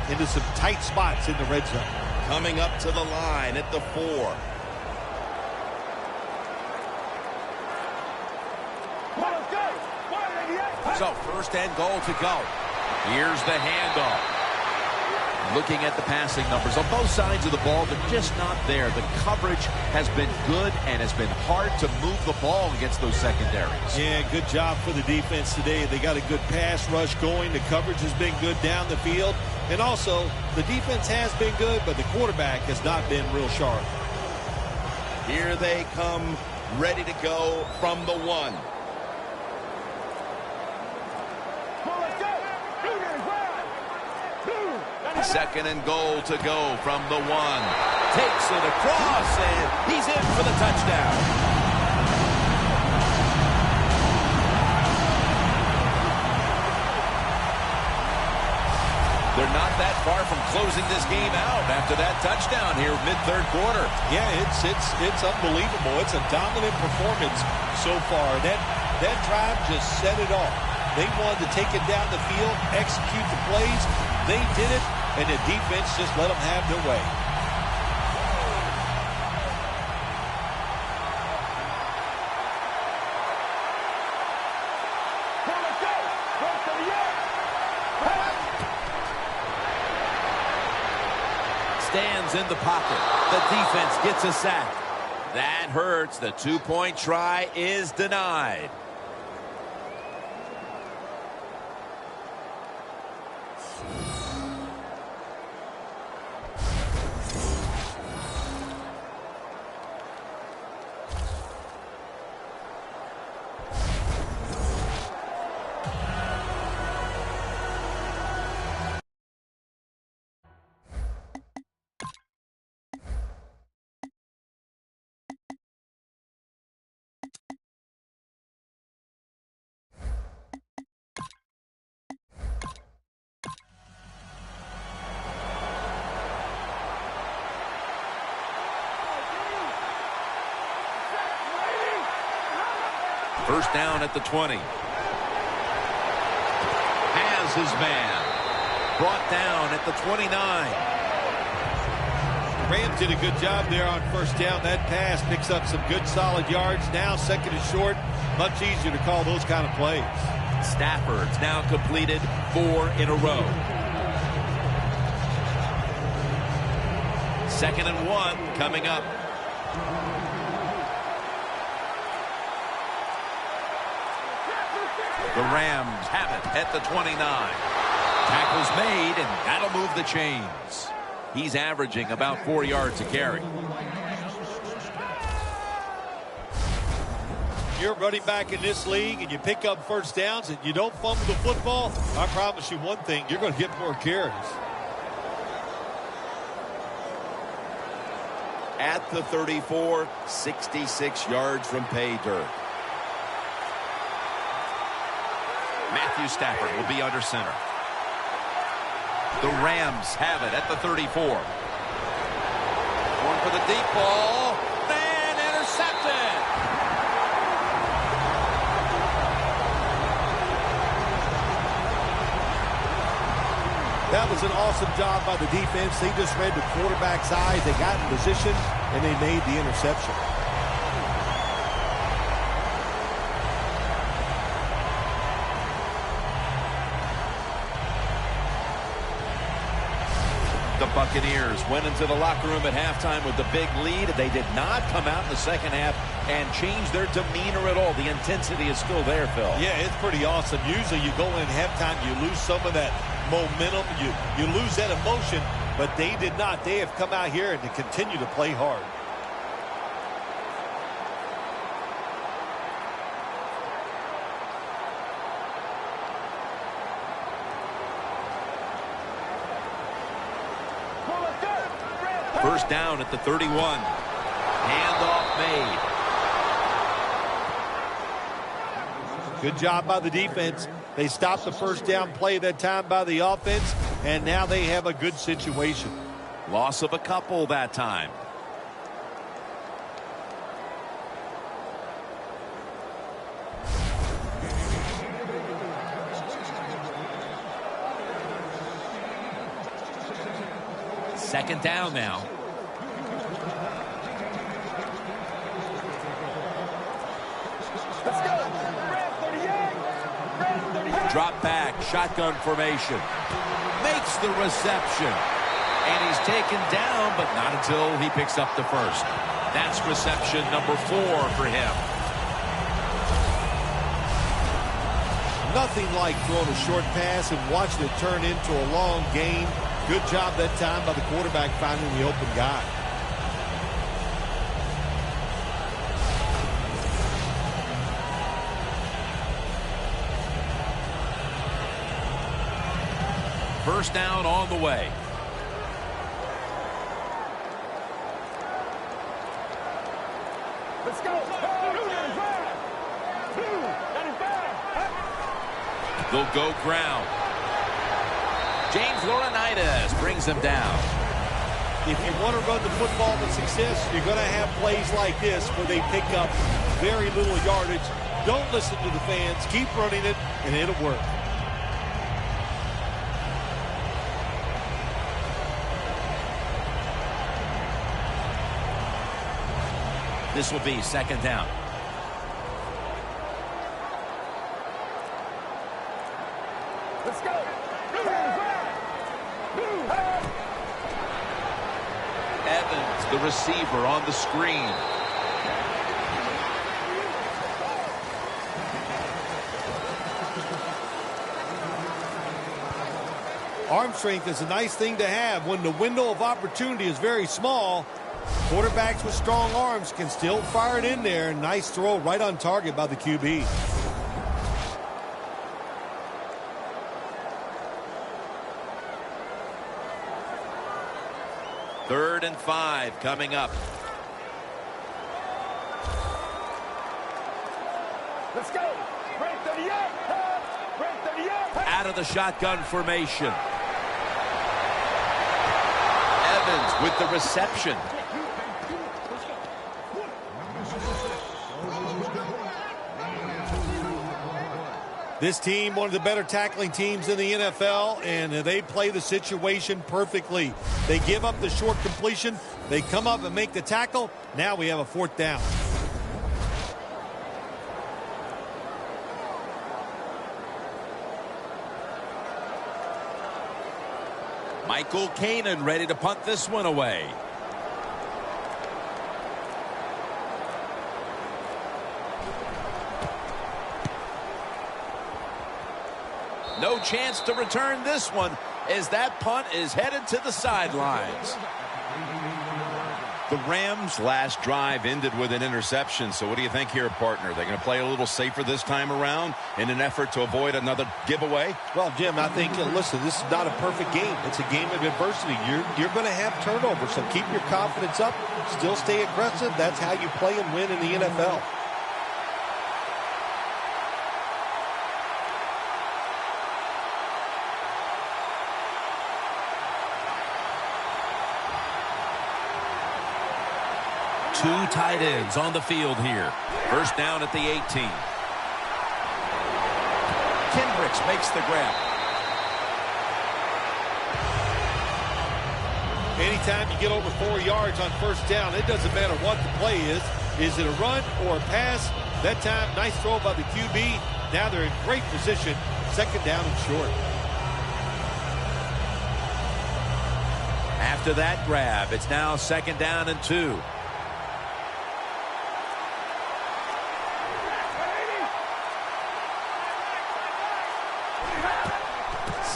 into some tight spots in the red zone. Coming up to the line at the 4. So 1st and goal to go. Here's the handoff. Looking at the passing numbers on both sides of the ball, they're just not there. The coverage has been good and has been hard to move the ball against those secondaries. Yeah, good job for the defense today. They got a good pass rush going. The coverage has been good down the field. And also, the defense has been good, but the quarterback has not been real sharp. Here they come, ready to go from the 1. 2nd and goal to go from the 1. Takes it across, and he's in for the touchdown. They're not that far from closing this game out after that touchdown here mid-3rd quarter. Yeah, it's unbelievable. It's a dominant performance so far. That drive just set it off. They wanted to take it down the field, execute the plays. They did it, and the defense just let them have their way. Stands in the pocket. The defense gets a sack. That hurts. The 2-point try is denied. First down at the 20. Has his man. Brought down at the 29. Rams did a good job there on first down. That pass picks up some good solid yards. Now second and short. Much easier to call those kind of plays. Stafford's now completed 4 in a row. Second and 1 coming up. The Rams have it at the 29. Tackle's made, and that'll move the chains. He's averaging about 4 yards a carry. You're running back in this league and you pick up first downs and you don't fumble the football, I promise you one thing, you're going to get more carries. At the 34, 66 yards from pay dirt. Matthew Stafford will be under center. The Rams have it at the 34. Going for the deep ball. And intercepted. That was an awesome job by the defense. They just read the quarterback's eyes. They got in position, and they made the interception. The Buccaneers went into the locker room at halftime with the big lead. They did not come out in the second half and change their demeanor at all. The intensity is still there, Phil. Yeah, it's pretty awesome. Usually you go in halftime, you lose some of that momentum. You lose that emotion, but they did not. They have come out here and to continue to play hard. First down at the 31. Handoff made. Good job by the defense. They stopped the first down play that time by the offense, and now they have a good situation. Loss of a couple that time. Second down now. Let's go. Drop back, shotgun formation. Makes the reception. And he's taken down, but not until he picks up the first. That's reception number 4 for him. Nothing like throwing a short pass and watching it turn into a long gain. Good job that time by the quarterback finding the open guy. First down on the way. Let's go. They'll go ground. James Laurinaitis brings him down. If you want to run the football with success, you're going to have plays like this where they pick up very little yardage. Don't listen to the fans. Keep running it, and it'll work. This will be second down. Let's go. Evans, the receiver, on the screen. Arm strength is a nice thing to have when the window of opportunity is very small. Quarterbacks with strong arms can still fire it in there. Nice throw right on target by the QB. Third and 5 coming up. Let's go. Break 38. Break 38. Out of the shotgun formation. Evans with the reception. This team, one of the better tackling teams in the NFL, and they play the situation perfectly. They give up the short completion. They come up and make the tackle. Now we have a 4th down. Michael Kanan ready to punt this one away. No chance to return this one as that punt is headed to the sidelines. The Rams' last drive ended with an interception. So what do you think here, partner? They're going to play a little safer this time around in an effort to avoid another giveaway? Well, Jim, I think, listen, this is not a perfect game. It's a game of adversity. You're going to have turnovers, so keep your confidence up. Still stay aggressive. That's how you play and win in the NFL. Two tight ends on the field here. First down at the 18. Kendricks makes the grab. Anytime you get over 4 yards on first down, it doesn't matter what the play is. Is it a run or a pass? That time, nice throw by the QB. Now they're in great position. 2nd down and short. After that grab, it's now 2nd down and 2.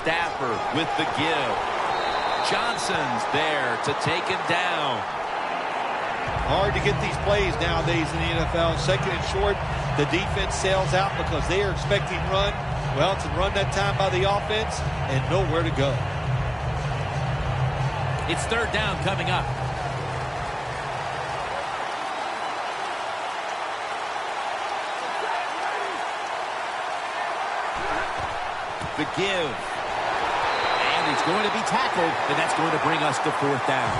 Stafford with the give. Johnson's there to take him down. Hard to get these plays nowadays in the NFL. 2nd and short, the defense sails out because they are expecting run. Well, it's a run that time by the offense and nowhere to go. It's 3rd down coming up. The give. And he's going to be tackled, and that's going to bring us to 4th down.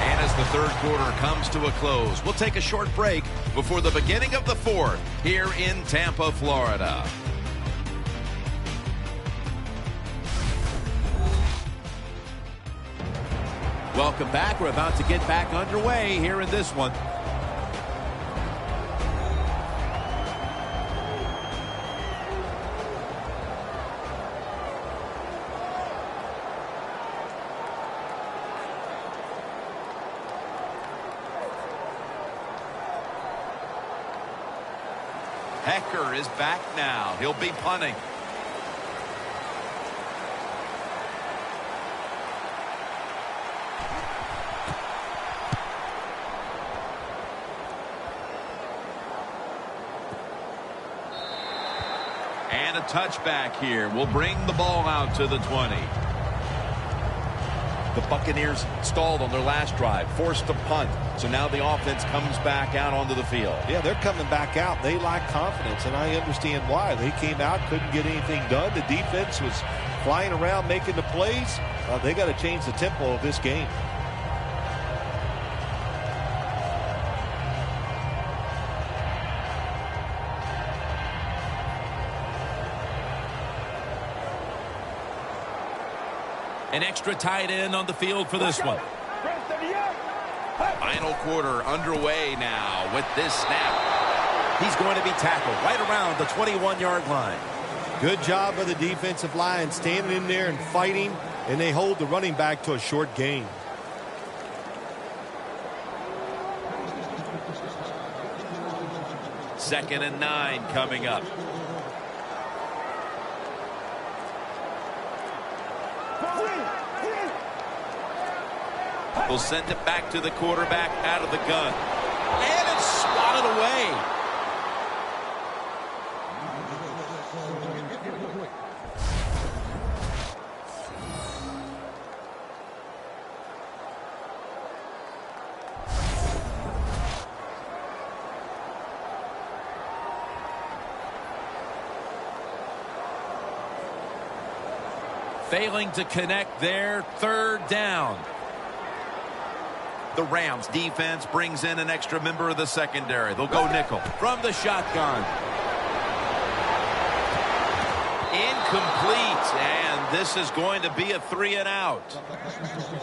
And as the 3rd quarter comes to a close, we'll take a short break before the beginning of the 4th here in Tampa, Florida. Welcome back. We're about to get back underway here in this one. Hecker is back now. He'll be punting. And a touchback here. We'll bring the ball out to the 20. The Buccaneers stalled on their last drive, forced to punt. So now the offense comes back out onto the field. Yeah, they're coming back out. They lack confidence, and I understand why. They came out, couldn't get anything done. The defense was flying around making the plays. They got to change the tempo of this game. An extra tight end on the field for this one. Final quarter underway now with this snap. He's going to be tackled right around the 21-yard line. Good job by the defensive line standing in there and fighting, and they hold the running back to a short gain. Second and 9 coming up. Will send it back to the quarterback out of the gun. And it's swatted away. Failing to connect there, 3rd down. The Rams defense brings in an extra member of the secondary. They'll go nickel from the shotgun. and this is going to be a 3 and out.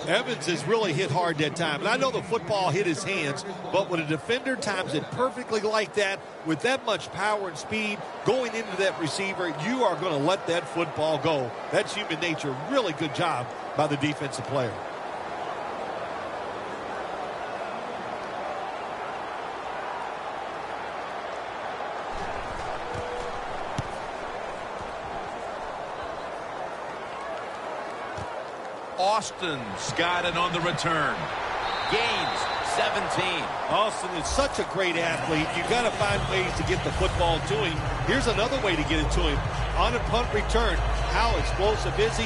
Evans has really hit hard that time. And I know the football hit his hands, but when a defender times it perfectly like that, with that much power and speed going into that receiver, you are going to let that football go. That's human nature. Really good job by the defensive player. Austin's got it on the return. Gains 17. Austin is such a great athlete. You've got to find ways to get the football to him. Here's another way to get it to him. On a punt return, how explosive is he?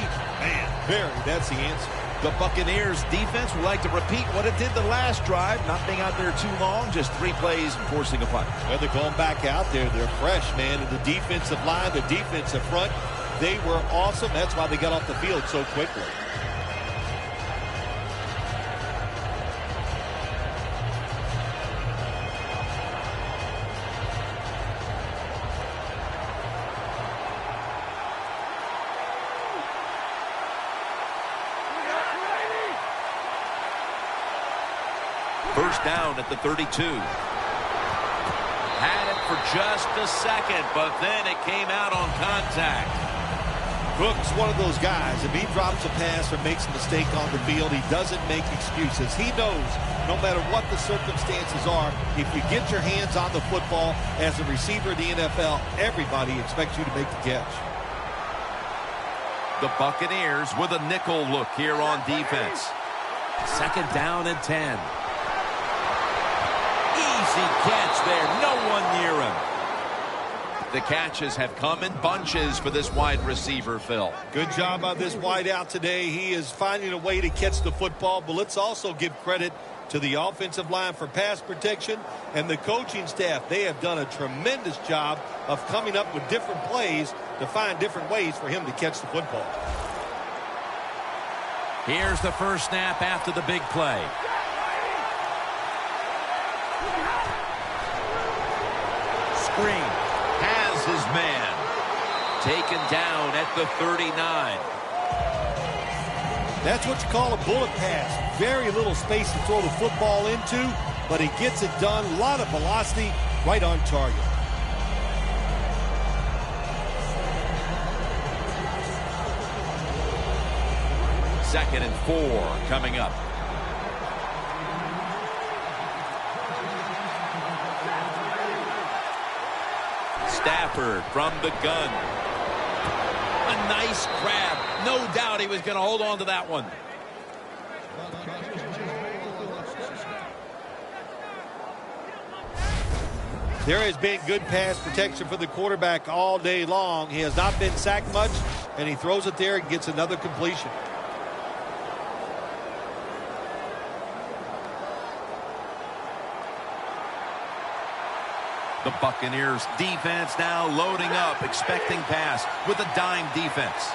Man, that's the answer. The Buccaneers defense would like to repeat what it did the last drive, not being out there too long, just 3 plays and forcing a punt. Well, they're going back out there. They're fresh, man. And the defensive line, the defensive front, they were awesome. That's why they got off the field so quickly. First down at the 32. Had it for just a second, but then it came out on contact. Brooks, one of those guys, if he drops a pass or makes a mistake on the field, he doesn't make excuses. He knows no matter what the circumstances are, if you get your hands on the football as a receiver in the NFL, everybody expects you to make the catch. The Buccaneers with a nickel look here on defense. Second down and 10. Easy catch there. No one near him. The catches have come in bunches for this wide receiver, Phil. Good job by this wide out today. He is finding a way to catch the football, but let's also give credit to the offensive line for pass protection and the coaching staff. They have done a tremendous job of coming up with different plays to find different ways for him to catch the football. Here's the first snap after the big play. Screen has his man. Taken down at the 39. That's what you call a bullet pass. Very little space to throw the football into, but he gets it done. A lot of velocity, right on target. Second and 4 coming up. Stafford from the gun. A nice grab. No doubt he was going to hold on to that one. There has been good pass protection for the quarterback all day long. He has not been sacked much, and he throws it there and gets another completion. The Buccaneers defense now loading up, expecting pass with a dime defense.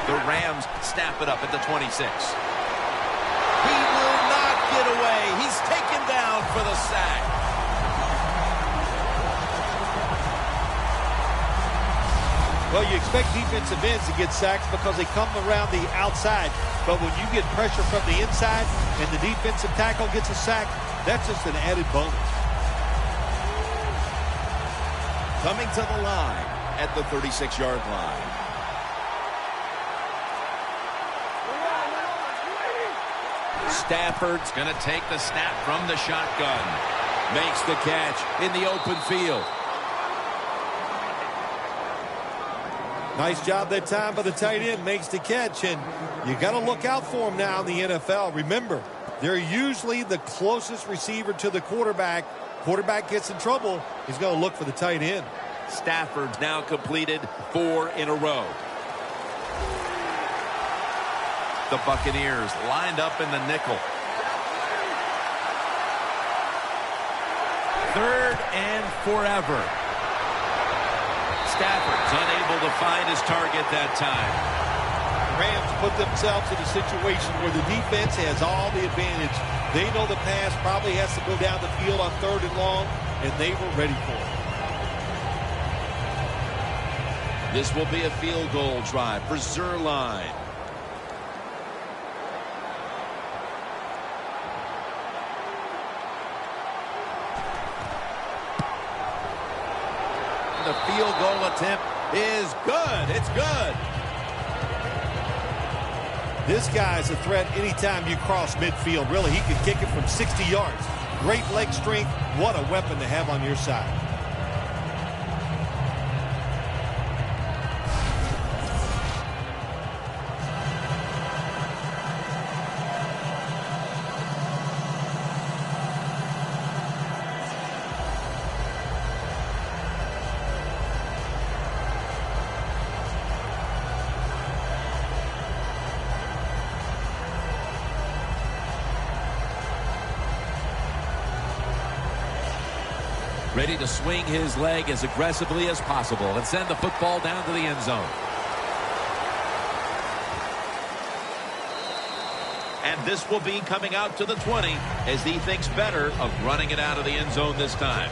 The Rams snap it up at the 26. He will not get away. He's taken down for the sack. Well, you expect defensive ends to get sacks because they come around the outside. But when you get pressure from the inside and the defensive tackle gets a sack, that's just an added bonus. Coming to the line at the 36-yard line. Stafford's going to take the snap from the shotgun. Makes the catch in the open field. Nice job that time by the tight end. Makes the catch, and you got to look out for him now in the NFL. Remember, they're usually the closest receiver to the quarterback. Quarterback gets in trouble, he's going to look for the tight end. Stafford's now completed 4 in a row. The Buccaneers lined up in the nickel. Third and forever. Stafford's unable to find his target that time. Rams put themselves in a situation where the defense has all the advantage. They know the pass probably has to go down the field on 3rd and long, and they were ready for it. This will be a field goal try for Zerline. The field goal attempt is good. It's good. This guy is a threat anytime you cross midfield. Really, he can kick it from 60 yards. Great leg strength. What a weapon to have on your side. Ready to swing his leg as aggressively as possible and send the football down to the end zone. And this will be coming out to the 20 as he thinks better of running it out of the end zone this time.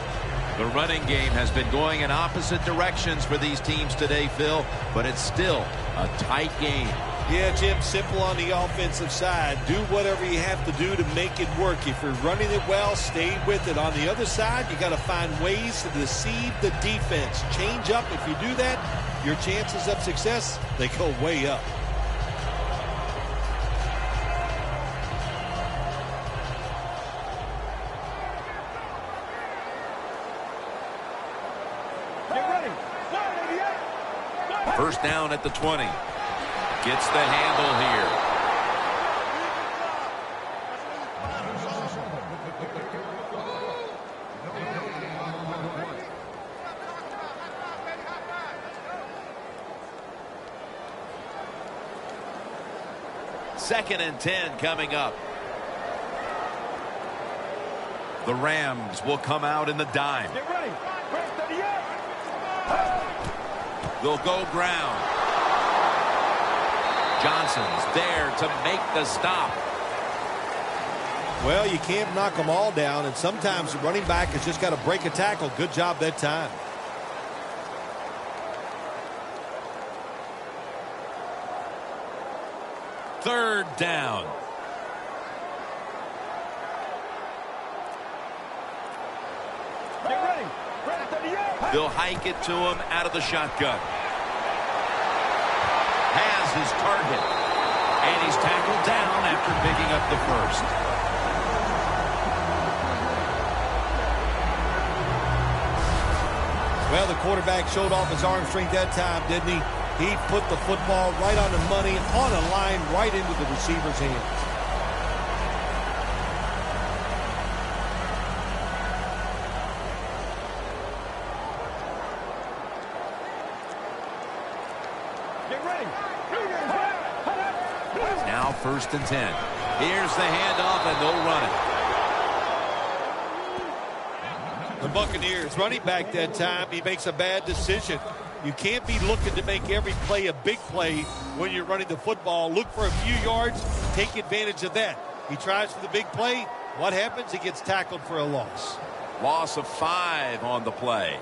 The running game has been going in opposite directions for these teams today, Phil, but it's still a tight game. Yeah, Jim, simple on the offensive side. Do whatever you have to do to make it work. If you're running it well, stay with it. On the other side, you got to find ways to deceive the defense. Change up. If you do that, your chances of success, they go way up. Get ready. First down at the 20. Gets the handle here. Second and 10 coming up. The Rams will come out in the dime. Get ready. They'll go ground. Johnson's there to make the stop. Well, you can't knock them all down, and sometimes the running back has just got to break a tackle. Good job that time. Third down. Get ready. They'll hike it to him out of the shotgun. Has his target. And he's tackled down after picking up the first. Well, the quarterback showed off his arm strength that time, didn't he? He put the football right on the money, on a line, right into the receiver's hands. Get ready. Now first and 10. Here's the handoff, and they'll run it. The Buccaneers running back that time, he makes a bad decision. You can't be looking to make every play a big play when you're running the football. Look for a few yards, take advantage of that. He tries for the big play. What happens? He gets tackled for a loss. Loss of 5 on the play.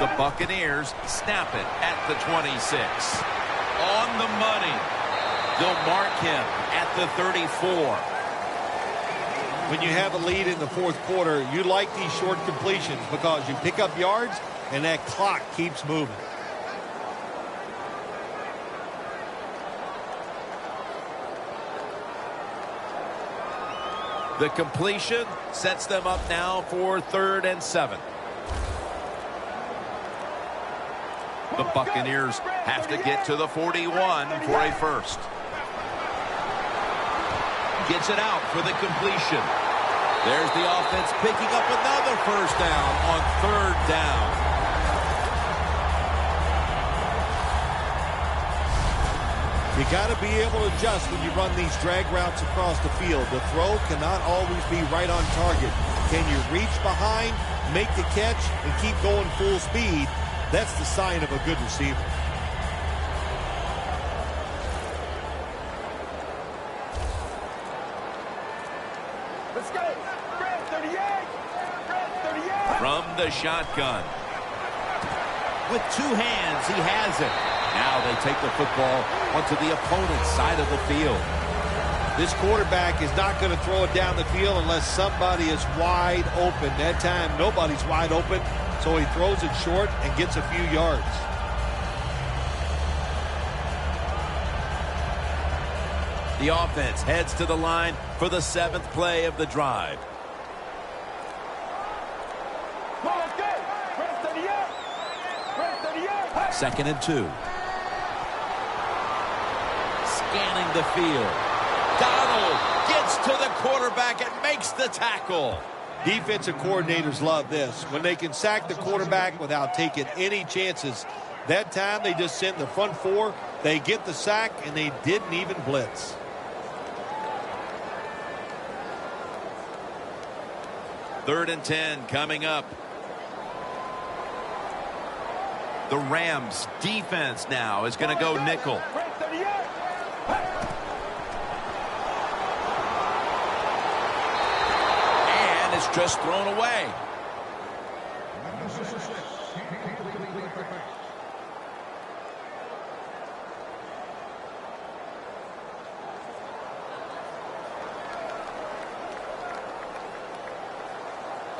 The Buccaneers snap it at the 26. On the money. They'll mark him at the 34. When you have a lead in the fourth quarter, you like these short completions because you pick up yards and that clock keeps moving. The completion sets them up now for 3rd and 7. The Buccaneers have to get to the 41 for a first. Gets it out for the completion. There's the offense picking up another first down on 3rd down. You got to be able to adjust when you run these drag routes across the field. The throw cannot always be right on target. Can you reach behind, make the catch, and keep going full speed? That's the sign of a good receiver. Let's go. the shotgun. With two hands, he has it. Now they take the football onto the opponent's side of the field. This quarterback is not going to throw it down the field unless somebody is wide open. That time, nobody's wide open, so he throws it short and gets a few yards. The offense heads to the line for the 7th play of the drive. Second and 2. Scanning the field. Donald gets to the quarterback and makes the tackle. Defensive coordinators love this. When they can sack the quarterback without taking any chances. That time they just send the front four. They get the sack, and they didn't even blitz. Third and 10 coming up. The Rams defense now is going to go nickel. And it's just thrown away.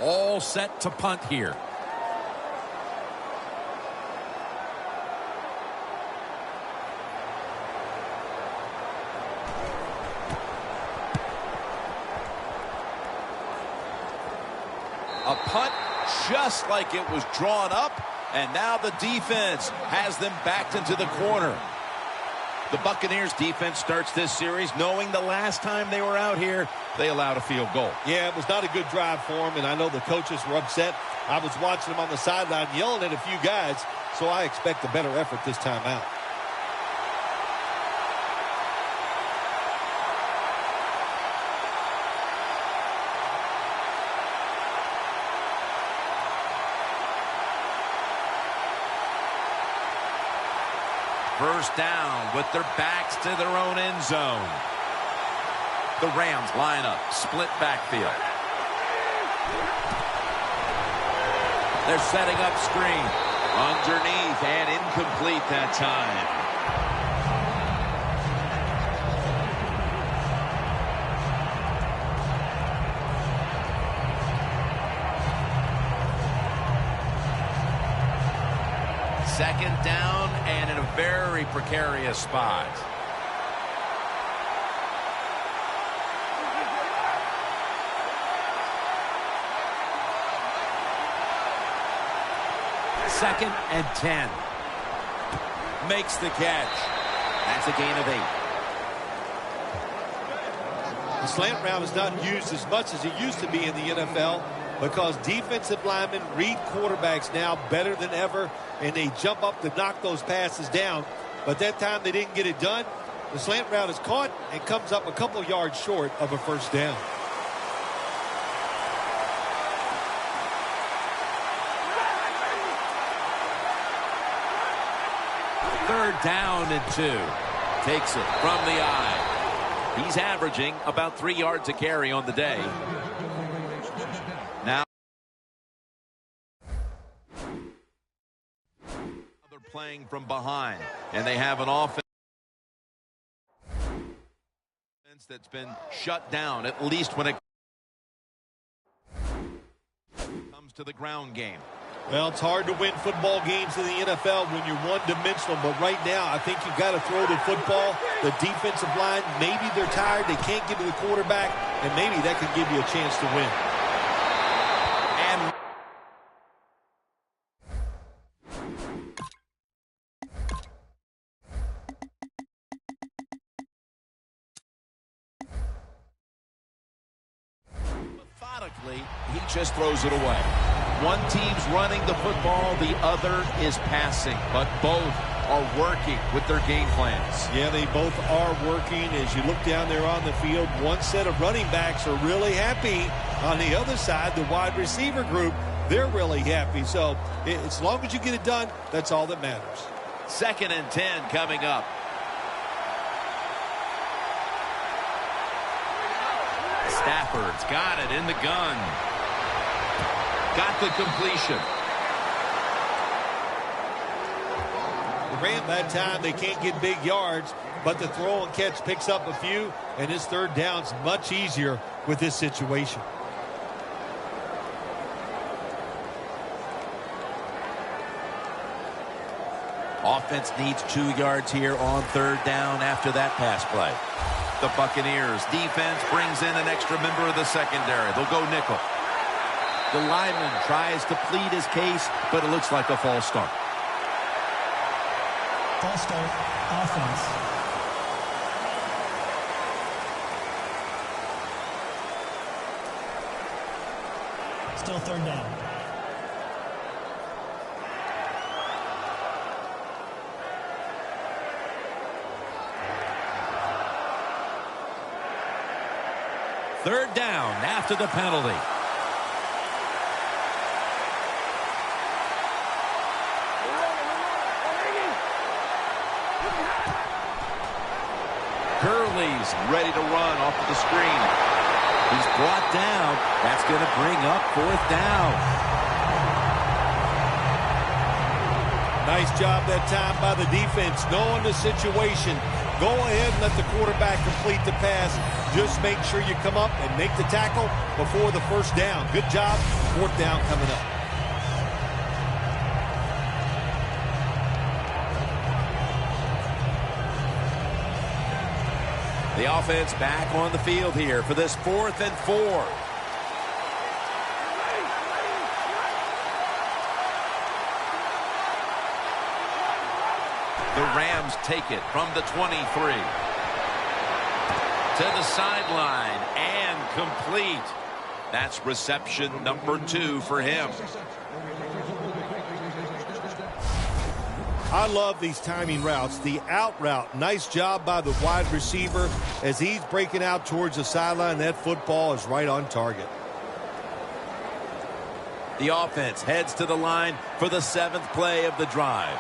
All set to punt here. A punt just like it was drawn up, and now the defense has them backed into the corner. The Buccaneers defense starts this series knowing the last time they were out here, they allowed a field goal. Yeah, it was not a good drive for them, and I know the coaches were upset. I was watching them on the sideline yelling at a few guys, so I expect a better effort this time out. First down with their backs to their own end zone. The Rams line up, split backfield. They're setting up screen. Underneath and incomplete that time. Second down and in a very precarious spot. Second and 10. Makes the catch. That's a gain of 8. The slant route is not used as much as it used to be in the NFL because defensive linemen read quarterbacks now better than ever, and they jump up to knock those passes down. But that time they didn't get it done. The slant route is caught and comes up a couple yards short of a first down. Third down and 2. Takes it from the eye. He's averaging about 3 yards a carry on the day. Now they're playing from behind, and they have an offense that's been shut down, at least when it comes to the ground game. Well, it's hard to win football games in the NFL when you're one-dimensional, but right now I think you've got to throw the football. The defensive line, maybe they're tired, they can't get to the quarterback, and maybe that could give you a chance to win. And methodically, he just throws it away. One team's running the football, the other is passing, but both are working with their game plans. Yeah, they both are working. As you look down there on the field, one set of running backs are really happy. On the other side, the wide receiver group, they're really happy. So as long as you get it done, that's all that matters. Second and 10 coming up. Stafford's got it in the gun. Got the completion. The Rams that time, they can't get big yards, but the throw and catch picks up a few, and his third down's much easier with this situation. Offense needs 2 yards here on third down after that pass play. The Buccaneers defense brings in an extra member of the secondary. They'll go nickel. The lineman tries to plead his case, but it looks like a false start. False start, offense. Still third down. Third down after the penalty. Gurley's ready to run off of the screen. He's brought down. That's going to bring up fourth down. Nice job that time by the defense, knowing the situation. Go ahead and let the quarterback complete the pass. Just make sure you come up and make the tackle before the first down. Good job. Fourth down coming up. The offense back on the field here for this 4th and 4. The Rams take it from the 23. To the sideline and complete. That's reception number 2 for him. I love these timing routes. The out route, nice job by the wide receiver as he's breaking out towards the sideline. That football is right on target. The offense heads to the line for the 7th play of the drive.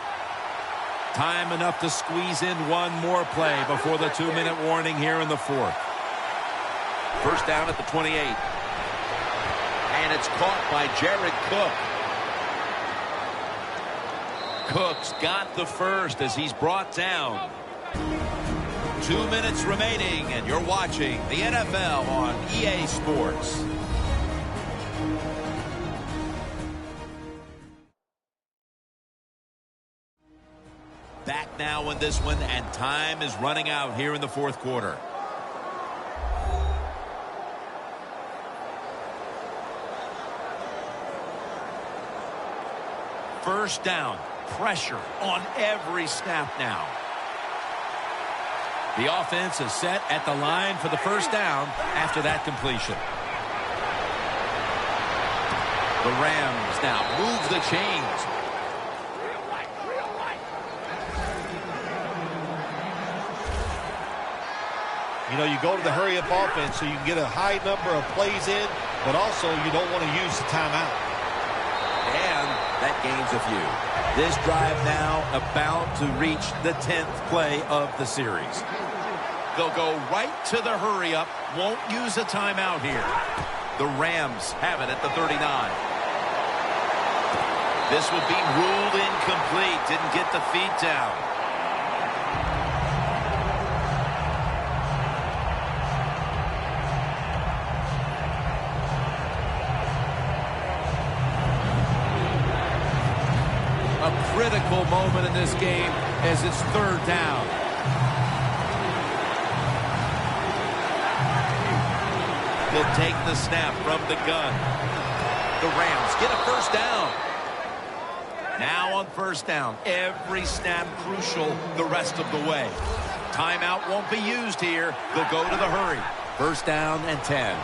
Time enough to squeeze in one more play before the 2-minute warning here in the 4th. First down at the 28. And it's caught by Jared Cook. Cook's got the first as he's brought down. 2 minutes remaining, and you're watching the NFL on EA Sports. Back now in this one, and time is running out here in the 4th quarter. First down. Pressure on every snap now. The offense is set at the line for the first down after that completion. The Rams now move the chains. You know, you go to the hurry-up offense so you can get a high number of plays in, but also you don't want to use the timeout. And that gains a few. This drive now about to reach the 10th play of the series. They'll go right to the hurry-up, won't use a timeout here. The Rams have it at the 39. This would be ruled incomplete. Didn't get the feet down. Critical moment in this game as it's third down. He'll take the snap from the gun. The Rams get a first down. Now on first down, every snap crucial the rest of the way. Timeout won't be used here. They'll go to the hurry. First down and 10.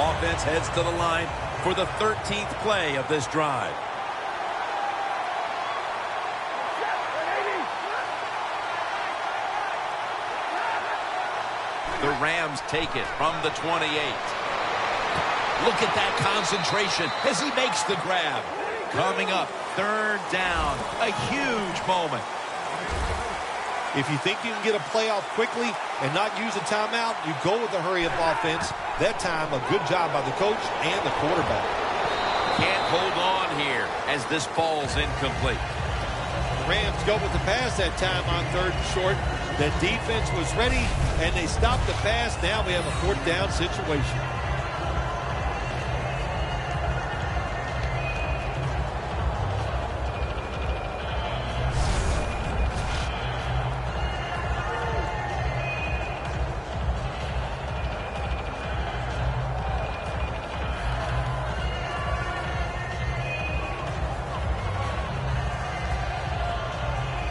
Offense heads to the line for the 13th play of this drive. The Rams take it from the 28. Look at that concentration as he makes the grab. Coming up, third down. A huge moment. If you think you can get a playoff quickly and not use a timeout, you go with the hurry-up offense. That time, a good job by the coach and the quarterback. Can't hold on here as this falls incomplete. The Rams go with the pass that time on third and short. The defense was ready, and they stopped the pass. Now we have a fourth down situation.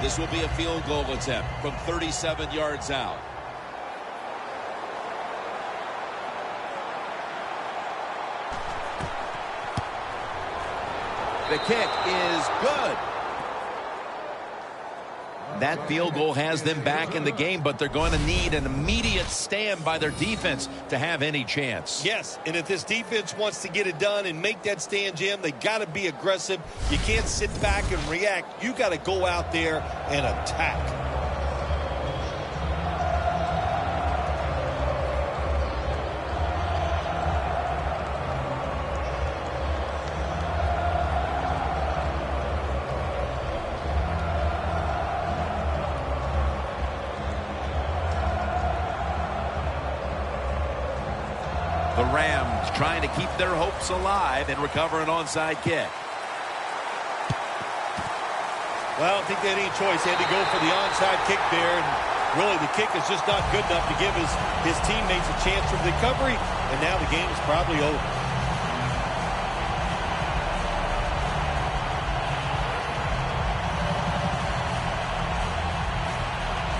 This will be a field goal attempt from 37 yards out. The kick is good. That field goal has them back in the game, but they're going to need an immediate stand by their defense to have any chance. Yes, and if this defense wants to get it done and make that stand, Jim, they got to be aggressive. You can't sit back and react. You got to go out there and attack. The Rams trying to keep their hopes alive and recover an onside kick. Well, I don't think they had any choice. They had to go for the onside kick there, and really the kick is just not good enough to give his teammates a chance for recovery, and now the game is probably over.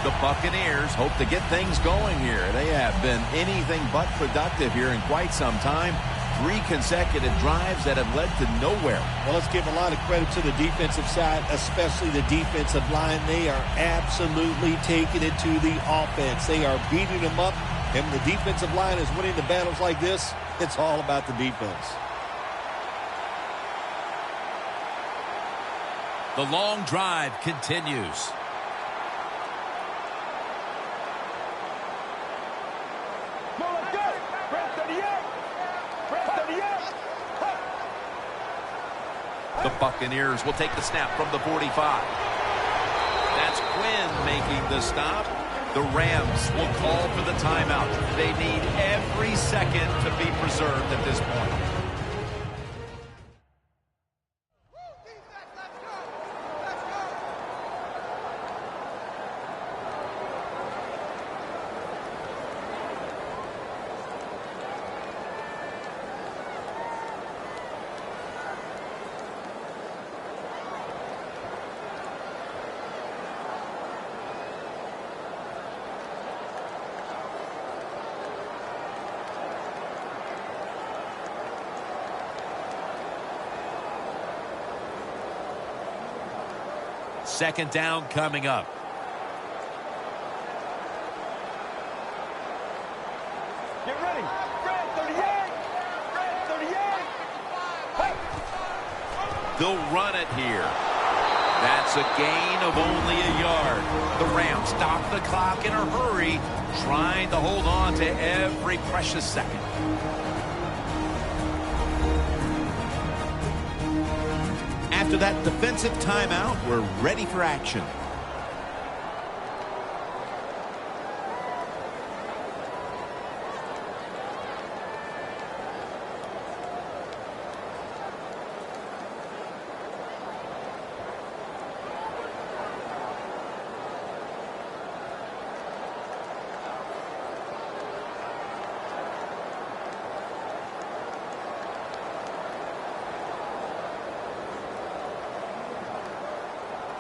The Buccaneers hope to get things going here. They have been anything but productive here in quite some time. 3 consecutive drives that have led to nowhere. Well, let's give a lot of credit to the defensive side, especially the defensive line. They are absolutely taking it to the offense. They are beating them up, and when the defensive line is winning the battles like this, it's all about the defense. The long drive continues. The Buccaneers will take the snap from the 45. That's Quinn making the stop. The Rams will call for the timeout. They need every second to be preserved at this point. Second down coming up. Get ready. Red 38. Red 38. Hey. They'll run it here. That's a gain of only a yard. The Rams stop the clock in a hurry, trying to hold on to every precious second. After that defensive timeout, we're ready for action.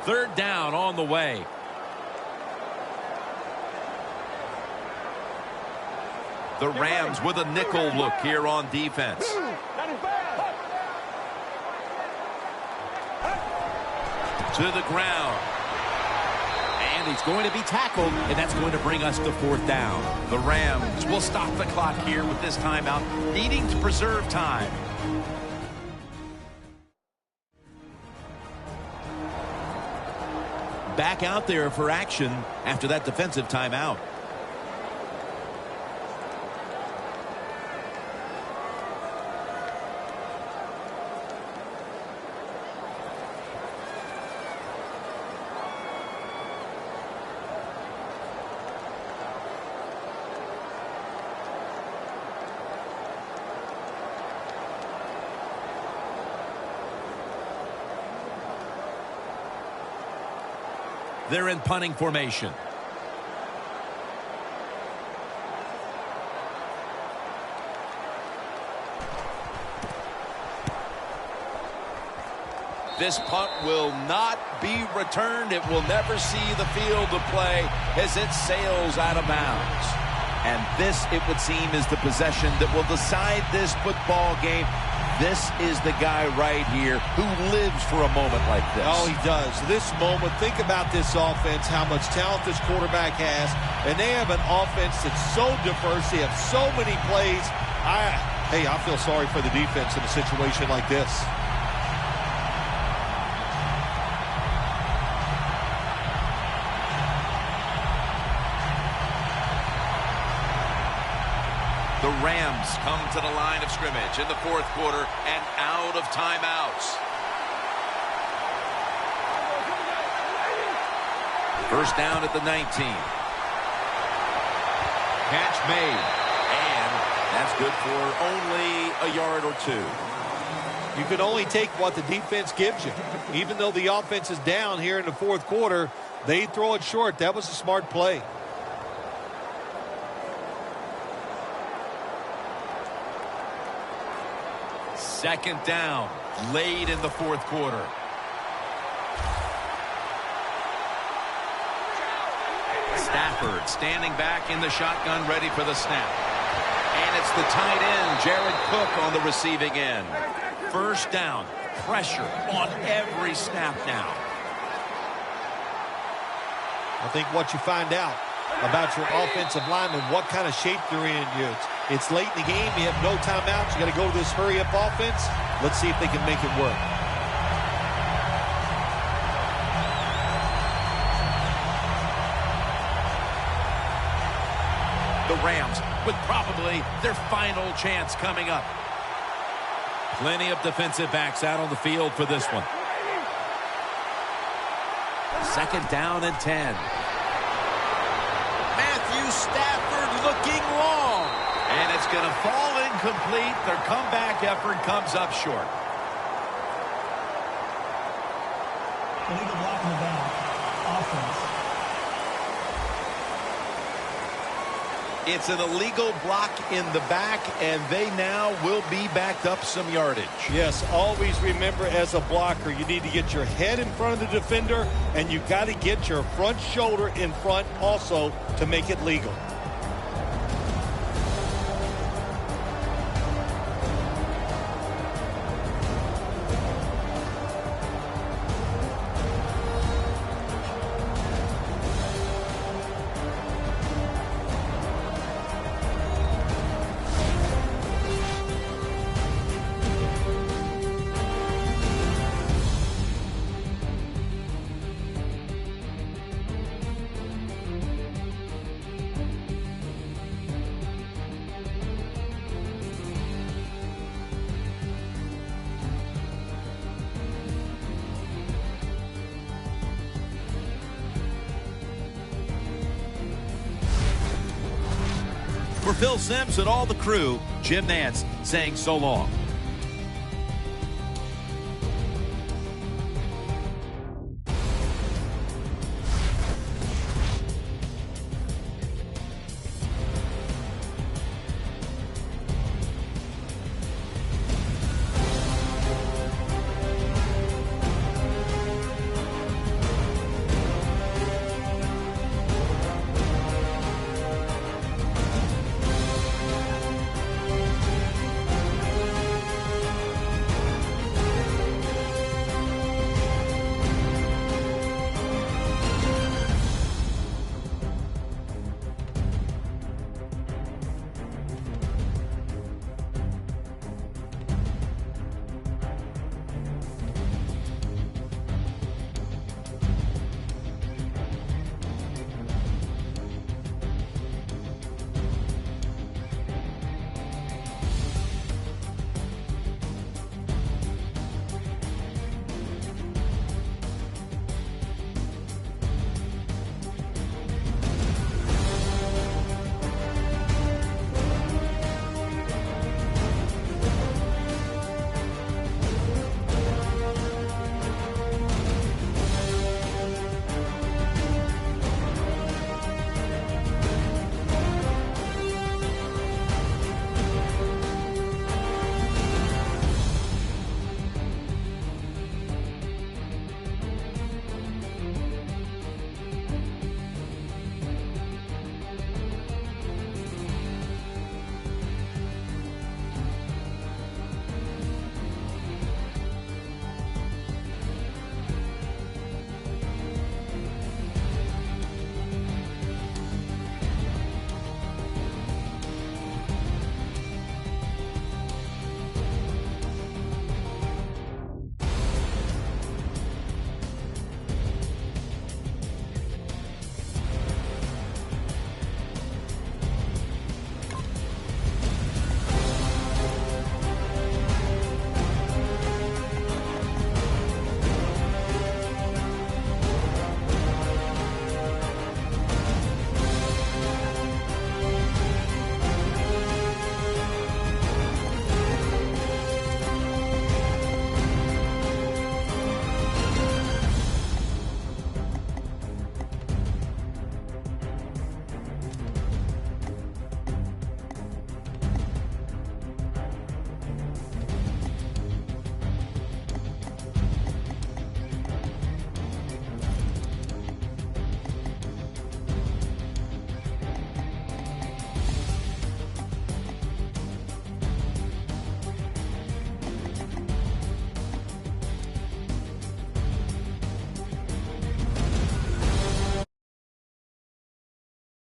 Third down on the way. The Rams with a nickel look here on defense. To the ground. And he's going to be tackled, and that's going to bring us to 4th down. The Rams will stop the clock here with this timeout, needing to preserve time. Back out there for action after that defensive timeout. They're in punting formation. This punt will not be returned. It will never see the field of play as it sails out of bounds. And this, it would seem, is the possession that will decide this football game. This is the guy right here who lives for a moment like this. Oh, he does. This moment, think about this offense, how much talent this quarterback has. And they have an offense that's so diverse. They have so many plays. I feel sorry for the defense in a situation like this. The Rams come to the line of scrimmage in the 4th quarter and out of timeouts. First down at the 19. Catch made. And that's good for only a yard or 2. You can only take what the defense gives you. Even though the offense is down here in the 4th quarter, they throw it short. That was a smart play. Second down, late in the 4th quarter. Stafford standing back in the shotgun, ready for the snap. And it's the tight end, Jared Cook, on the receiving end. First down, pressure on every snap now. I think what you find out about your offensive linemen, what kind of shape they're in. It's late in the game. You have no timeouts. You got to go to this hurry-up offense. Let's see if they can make it work. The Rams with probably their final chance coming up. Plenty of defensive backs out on the field for this one. Second down and 10. Matthew Stafford looking long. And it's going to fall incomplete. Their comeback effort comes up short. Illegal block in the back. Offense. It's an illegal block in the back, and they now will be backed up some yardage. Yes, always remember as a blocker, you need to get your head in front of the defender, and you got to get your front shoulder in front also to make it legal. For Phil Simms and all the crew, Jim Nantz saying so long.